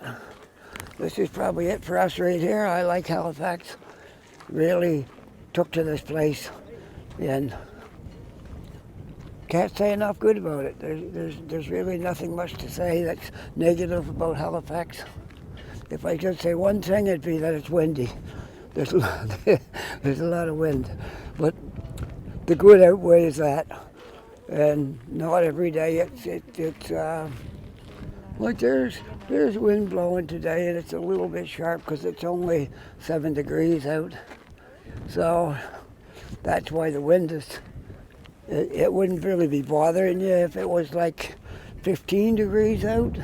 This is probably it for us right here. I like Halifax. Really took to this place, and can't say enough good about it. There's really nothing much to say that's negative about Halifax. If I could say one thing, it'd be that it's windy. There's a lot of wind, but the good outweighs that. And not every day it's like there's wind blowing today, and it's a little bit sharp because it's only 7 degrees out. So that's why the wind is. It wouldn't really be bothering you if it was like 15 degrees out.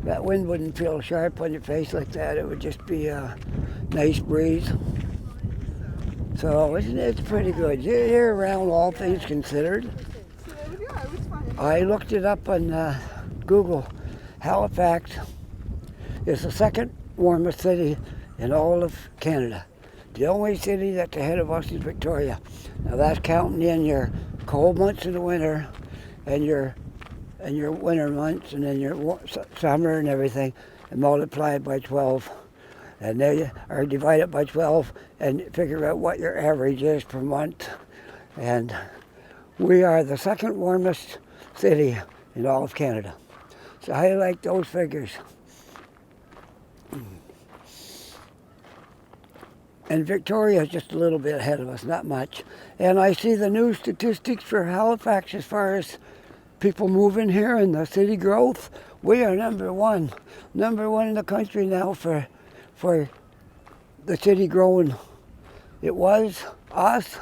That wind wouldn't feel sharp on your face like that. It would just be a nice breeze. So it's pretty good. You're around, all things considered. I looked it up on Google. Halifax is the second warmest city in all of Canada. The only city that's ahead of us is Victoria. Now that's counting in your cold months in the winter and your winter months, and then your summer and everything, and multiply it by 12. And they are divided by 12 and figure out what your average is per month. And we are the second warmest city in all of Canada. So I like those figures. And Victoria is just a little bit ahead of us, not much. And I see the new statistics for Halifax as far as people moving here and the city growth. We are number one in the country now for the city growing. It was us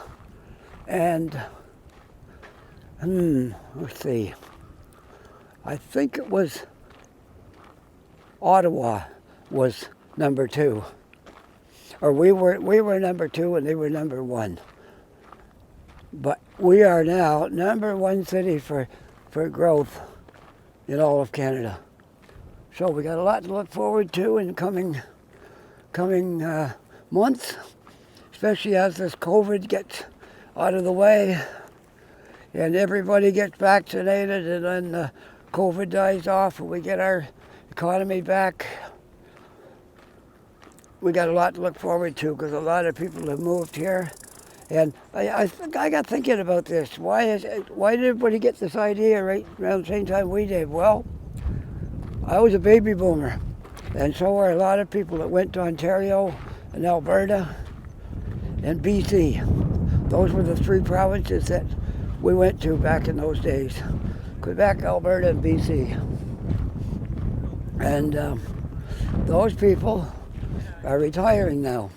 and, let's see, I think it was Ottawa was number 2. Or we were number 2 and they were number 1. But we are now number 1 city for growth in all of Canada. So we got a lot to look forward to in coming months, especially as this COVID gets out of the way and everybody gets vaccinated, and then the COVID dies off and we get our economy back. We got a lot to look forward to because a lot of people have moved here. And I got thinking about this. Why did everybody get this idea right around the same time we did? Well, I was a baby boomer, and so are a lot of people that went to Ontario and Alberta and BC. Those were the 3 provinces that we went to back in those days. Quebec, Alberta, and BC. And those people are retiring now,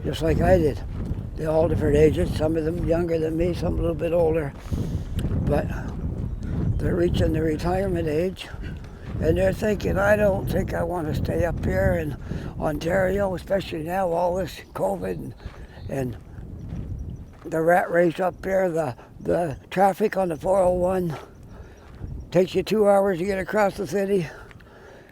just like I did. They're all different ages, some of them younger than me, some a little bit older. But they're reaching the retirement age, and they're thinking, I don't think I want to stay up here in Ontario, especially now, all this COVID and the rat race up here, the traffic on the 401 takes you 2 hours to get across the city.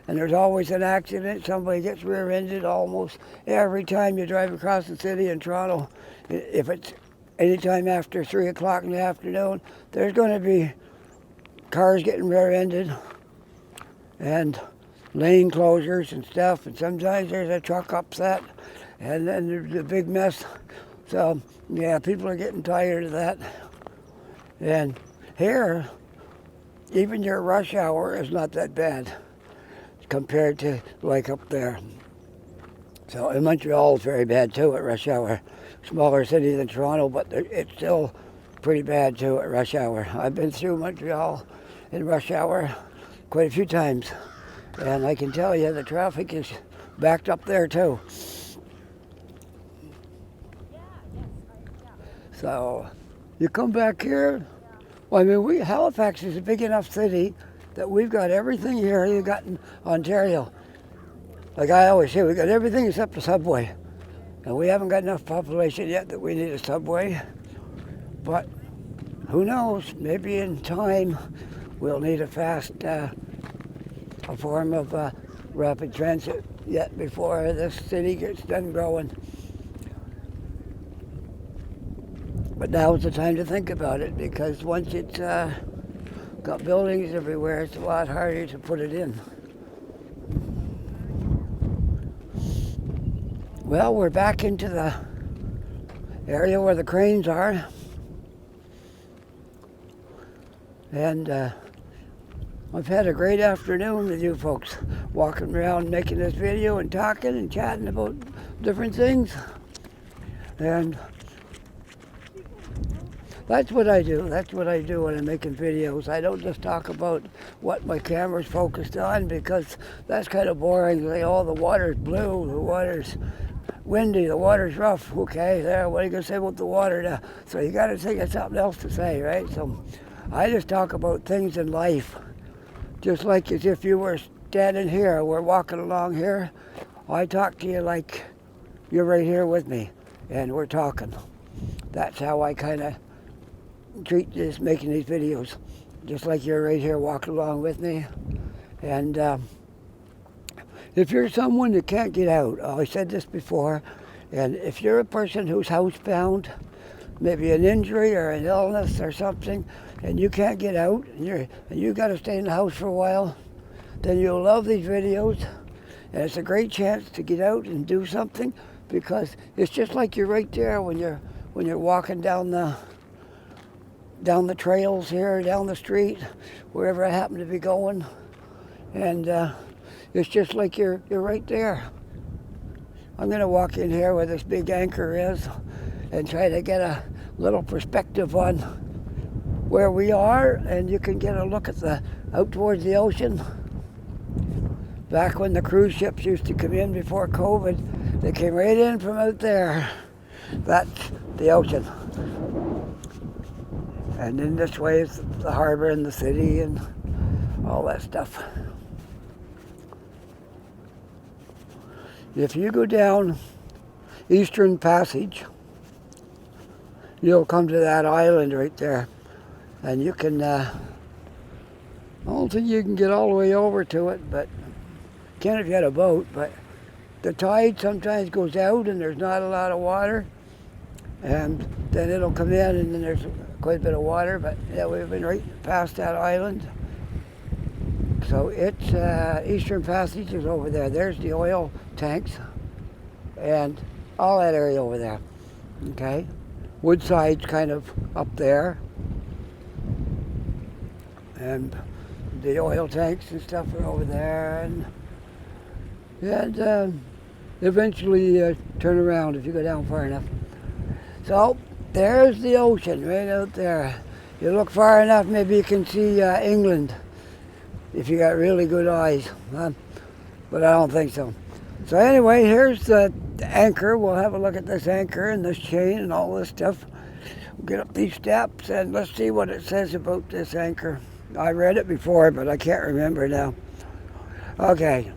And there's always an accident. Somebody gets rear-ended almost every time you drive across the city in Toronto. If it's anytime after 3 o'clock in the afternoon, there's going to be cars getting rear-ended and lane closures and stuff. And sometimes there's a truck upset, and then there's a big mess. So, yeah, people are getting tired of that. And here, even your rush hour is not that bad compared to like up there. So in Montreal it's very bad too at rush hour. Smaller city than Toronto, but it's still pretty bad too at rush hour. I've been through Montreal in rush hour quite a few times, And I can tell you the traffic is backed up there too. So you come back here, well, I mean, Halifax is a big enough city that we've got everything here you got in Ontario. Like I always say, we got everything except the subway. And we haven't got enough population yet that we need a subway. But who knows, maybe in time we'll need a form of rapid transit yet before this city gets done growing. But now's the time to think about it, because once it's got buildings everywhere, it's a lot harder to put it in. Well, we're back into the area where the cranes are. And I've had a great afternoon with you folks, walking around making this video and talking and chatting about different things. And that's what I do. That's what I do when I'm making videos. I don't just talk about what my camera's focused on, because that's kind of boring. Like, oh, the water's blue, the water's windy, the water's rough. Okay, there, what are you going to say about the water now? So you got to think of something else to say, right? So I just talk about things in life, just like as if you were standing here, we're walking along here. I talk to you like you're right here with me, and we're talking. That's how I kind of treat this, making these videos, just like you're right here walking along with me. And if you're someone that can't get out, I said this before, and if you're a person who's housebound, maybe an injury or an illness or something, and you can't get out, and you got to stay in the house for a while, then you'll love these videos, and it's a great chance to get out and do something, because it's just like you're right there when you're walking down the trails here, down the street, wherever I happen to be going, and it's just like you're right there. I'm going to walk in here where this big anchor is and try to get a little perspective on where we are, and you can get a look at out towards the ocean. Back when the cruise ships used to come in before COVID, they came right in from out there. That's the ocean. And then this way is the harbor and the city and all that stuff. If you go down Eastern Passage, you'll come to that island right there. And you can, I don't think you can get all the way over to it, but you can if you had a boat. But the tide sometimes goes out and there's not a lot of water. And then it'll come in and then there's quite a bit of water. But yeah, we've been right past that island. So it's Eastern Passage is over there. There's the oil tanks and all that area over there. Okay, Woodside's kind of up there, and the oil tanks and stuff are over there, and eventually turn around if you go down far enough. So there's the ocean right out there. You look far enough, maybe you can see England, if you got really good eyes, but I don't think so. So anyway, here's the anchor. We'll have a look at this anchor and this chain and all this stuff. We'll get up these steps and let's see what it says about this anchor. I read it before, but I can't remember now. Okay,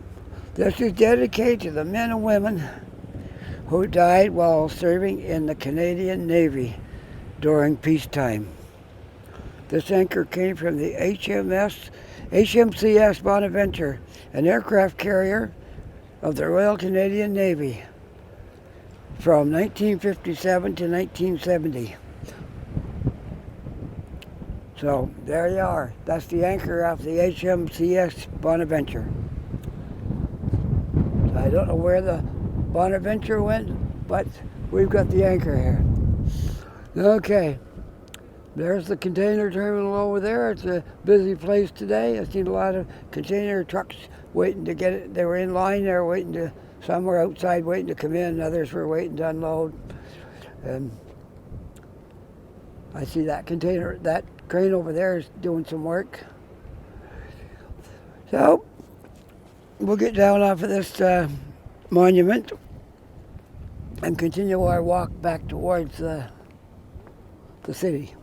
this is dedicated to the men and women who died while serving in the Canadian Navy during peacetime. This anchor came from the HMCS Bonaventure, an aircraft carrier of the Royal Canadian Navy from 1957 to 1970. So there you are. That's the anchor of the HMCS Bonaventure. So I don't know where the Bonaventure went, but we've got the anchor here. Okay. There's the container terminal over there. It's a busy place today. I've seen a lot of container trucks waiting to get it. They were in line there waiting to, some were outside waiting to come in, others were waiting to unload. And I see that crane over there is doing some work. So we'll get down off of this monument and continue our walk back towards the city.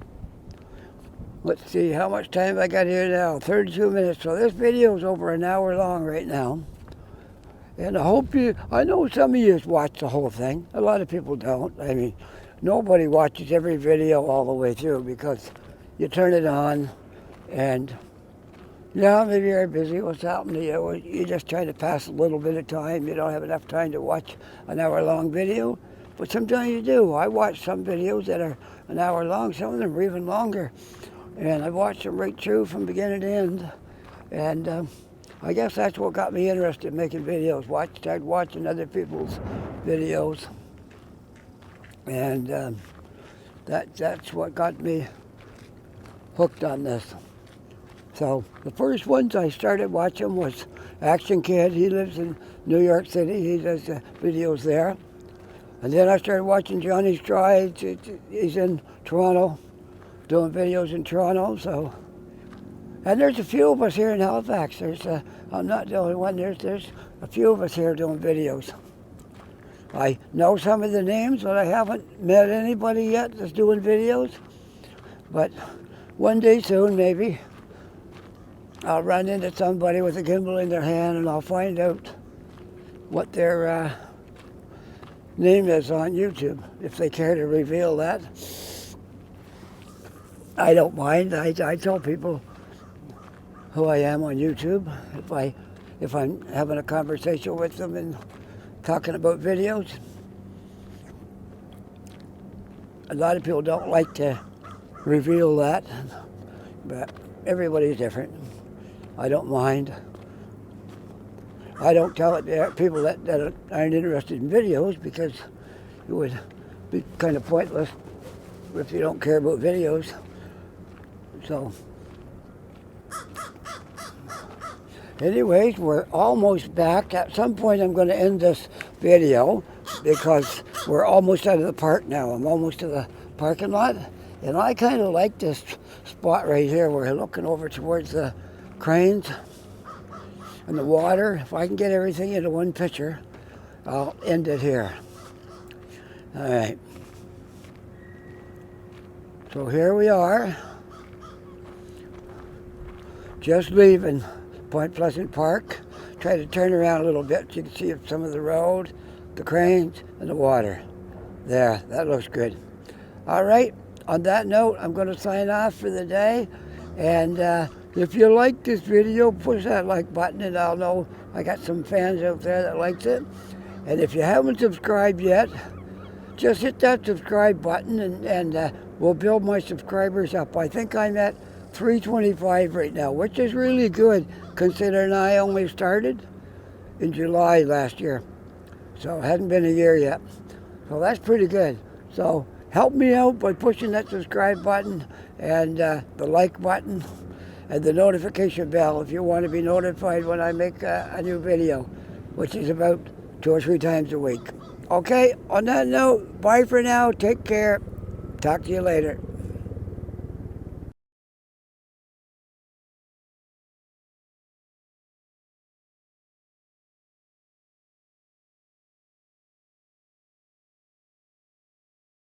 Let's see, how much time I got here now? 32 minutes. So this video is over an hour long right now. And I know some of you watch the whole thing. A lot of people don't. I mean, nobody watches every video all the way through because you turn it on and, yeah, maybe you're busy. What's happening to you? You're just trying to pass a little bit of time. You don't have enough time to watch an hour-long video. But sometimes you do. I watch some videos that are an hour long. Some of them are even longer. And I've watched them right through from beginning to end. And I guess that's what got me interested in making videos. Started watching other people's videos. And that's what got me hooked on this. So the first ones I started watching was Action Kid. He lives in New York City. He does videos there. And then I started watching Johnny Strides. He's in Toronto, doing videos in Toronto. So, and there's a few of us here in Halifax. I'm not the only one. There's a few of us here doing videos. I know some of the names, but I haven't met anybody yet that's doing videos. But one day soon, maybe, I'll run into somebody with a gimbal in their hand and I'll find out what their name is on YouTube, if they care to reveal that. I don't mind. I tell people who I am on YouTube if I'm having a conversation with them and talking about videos. A lot of people don't like to reveal that, but everybody's different. I don't mind. I don't tell it to people that aren't interested in videos because it would be kind of pointless if you don't care about videos. So, anyways, we're almost back. At some point I'm going to end this video because we're almost out of the park now. I'm almost to the parking lot. And I kind of like this spot right here where we're looking over towards the cranes and the water. If I can get everything into one picture, I'll end it here. All right. So here we are. Just leaving Point Pleasant Park. Try to turn around a little bit so you can see some of the road, the cranes, and the water. There, that looks good. All right, on that note, I'm going to sign off for the day. And if you like this video, push that like button and I'll know I got some fans out there that likes it. And if you haven't subscribed yet, just hit that subscribe button and we'll build my subscribers up. I think I'm at 325 right now, which is really good considering I only started in July last year. So it hasn't been a year yet. So that's pretty good. So help me out by pushing that subscribe button and the like button and the notification bell if you want to be notified when I make a new video, which is about 2 or 3 times a week. Okay, on that note, bye for now. Take care. Talk to you later.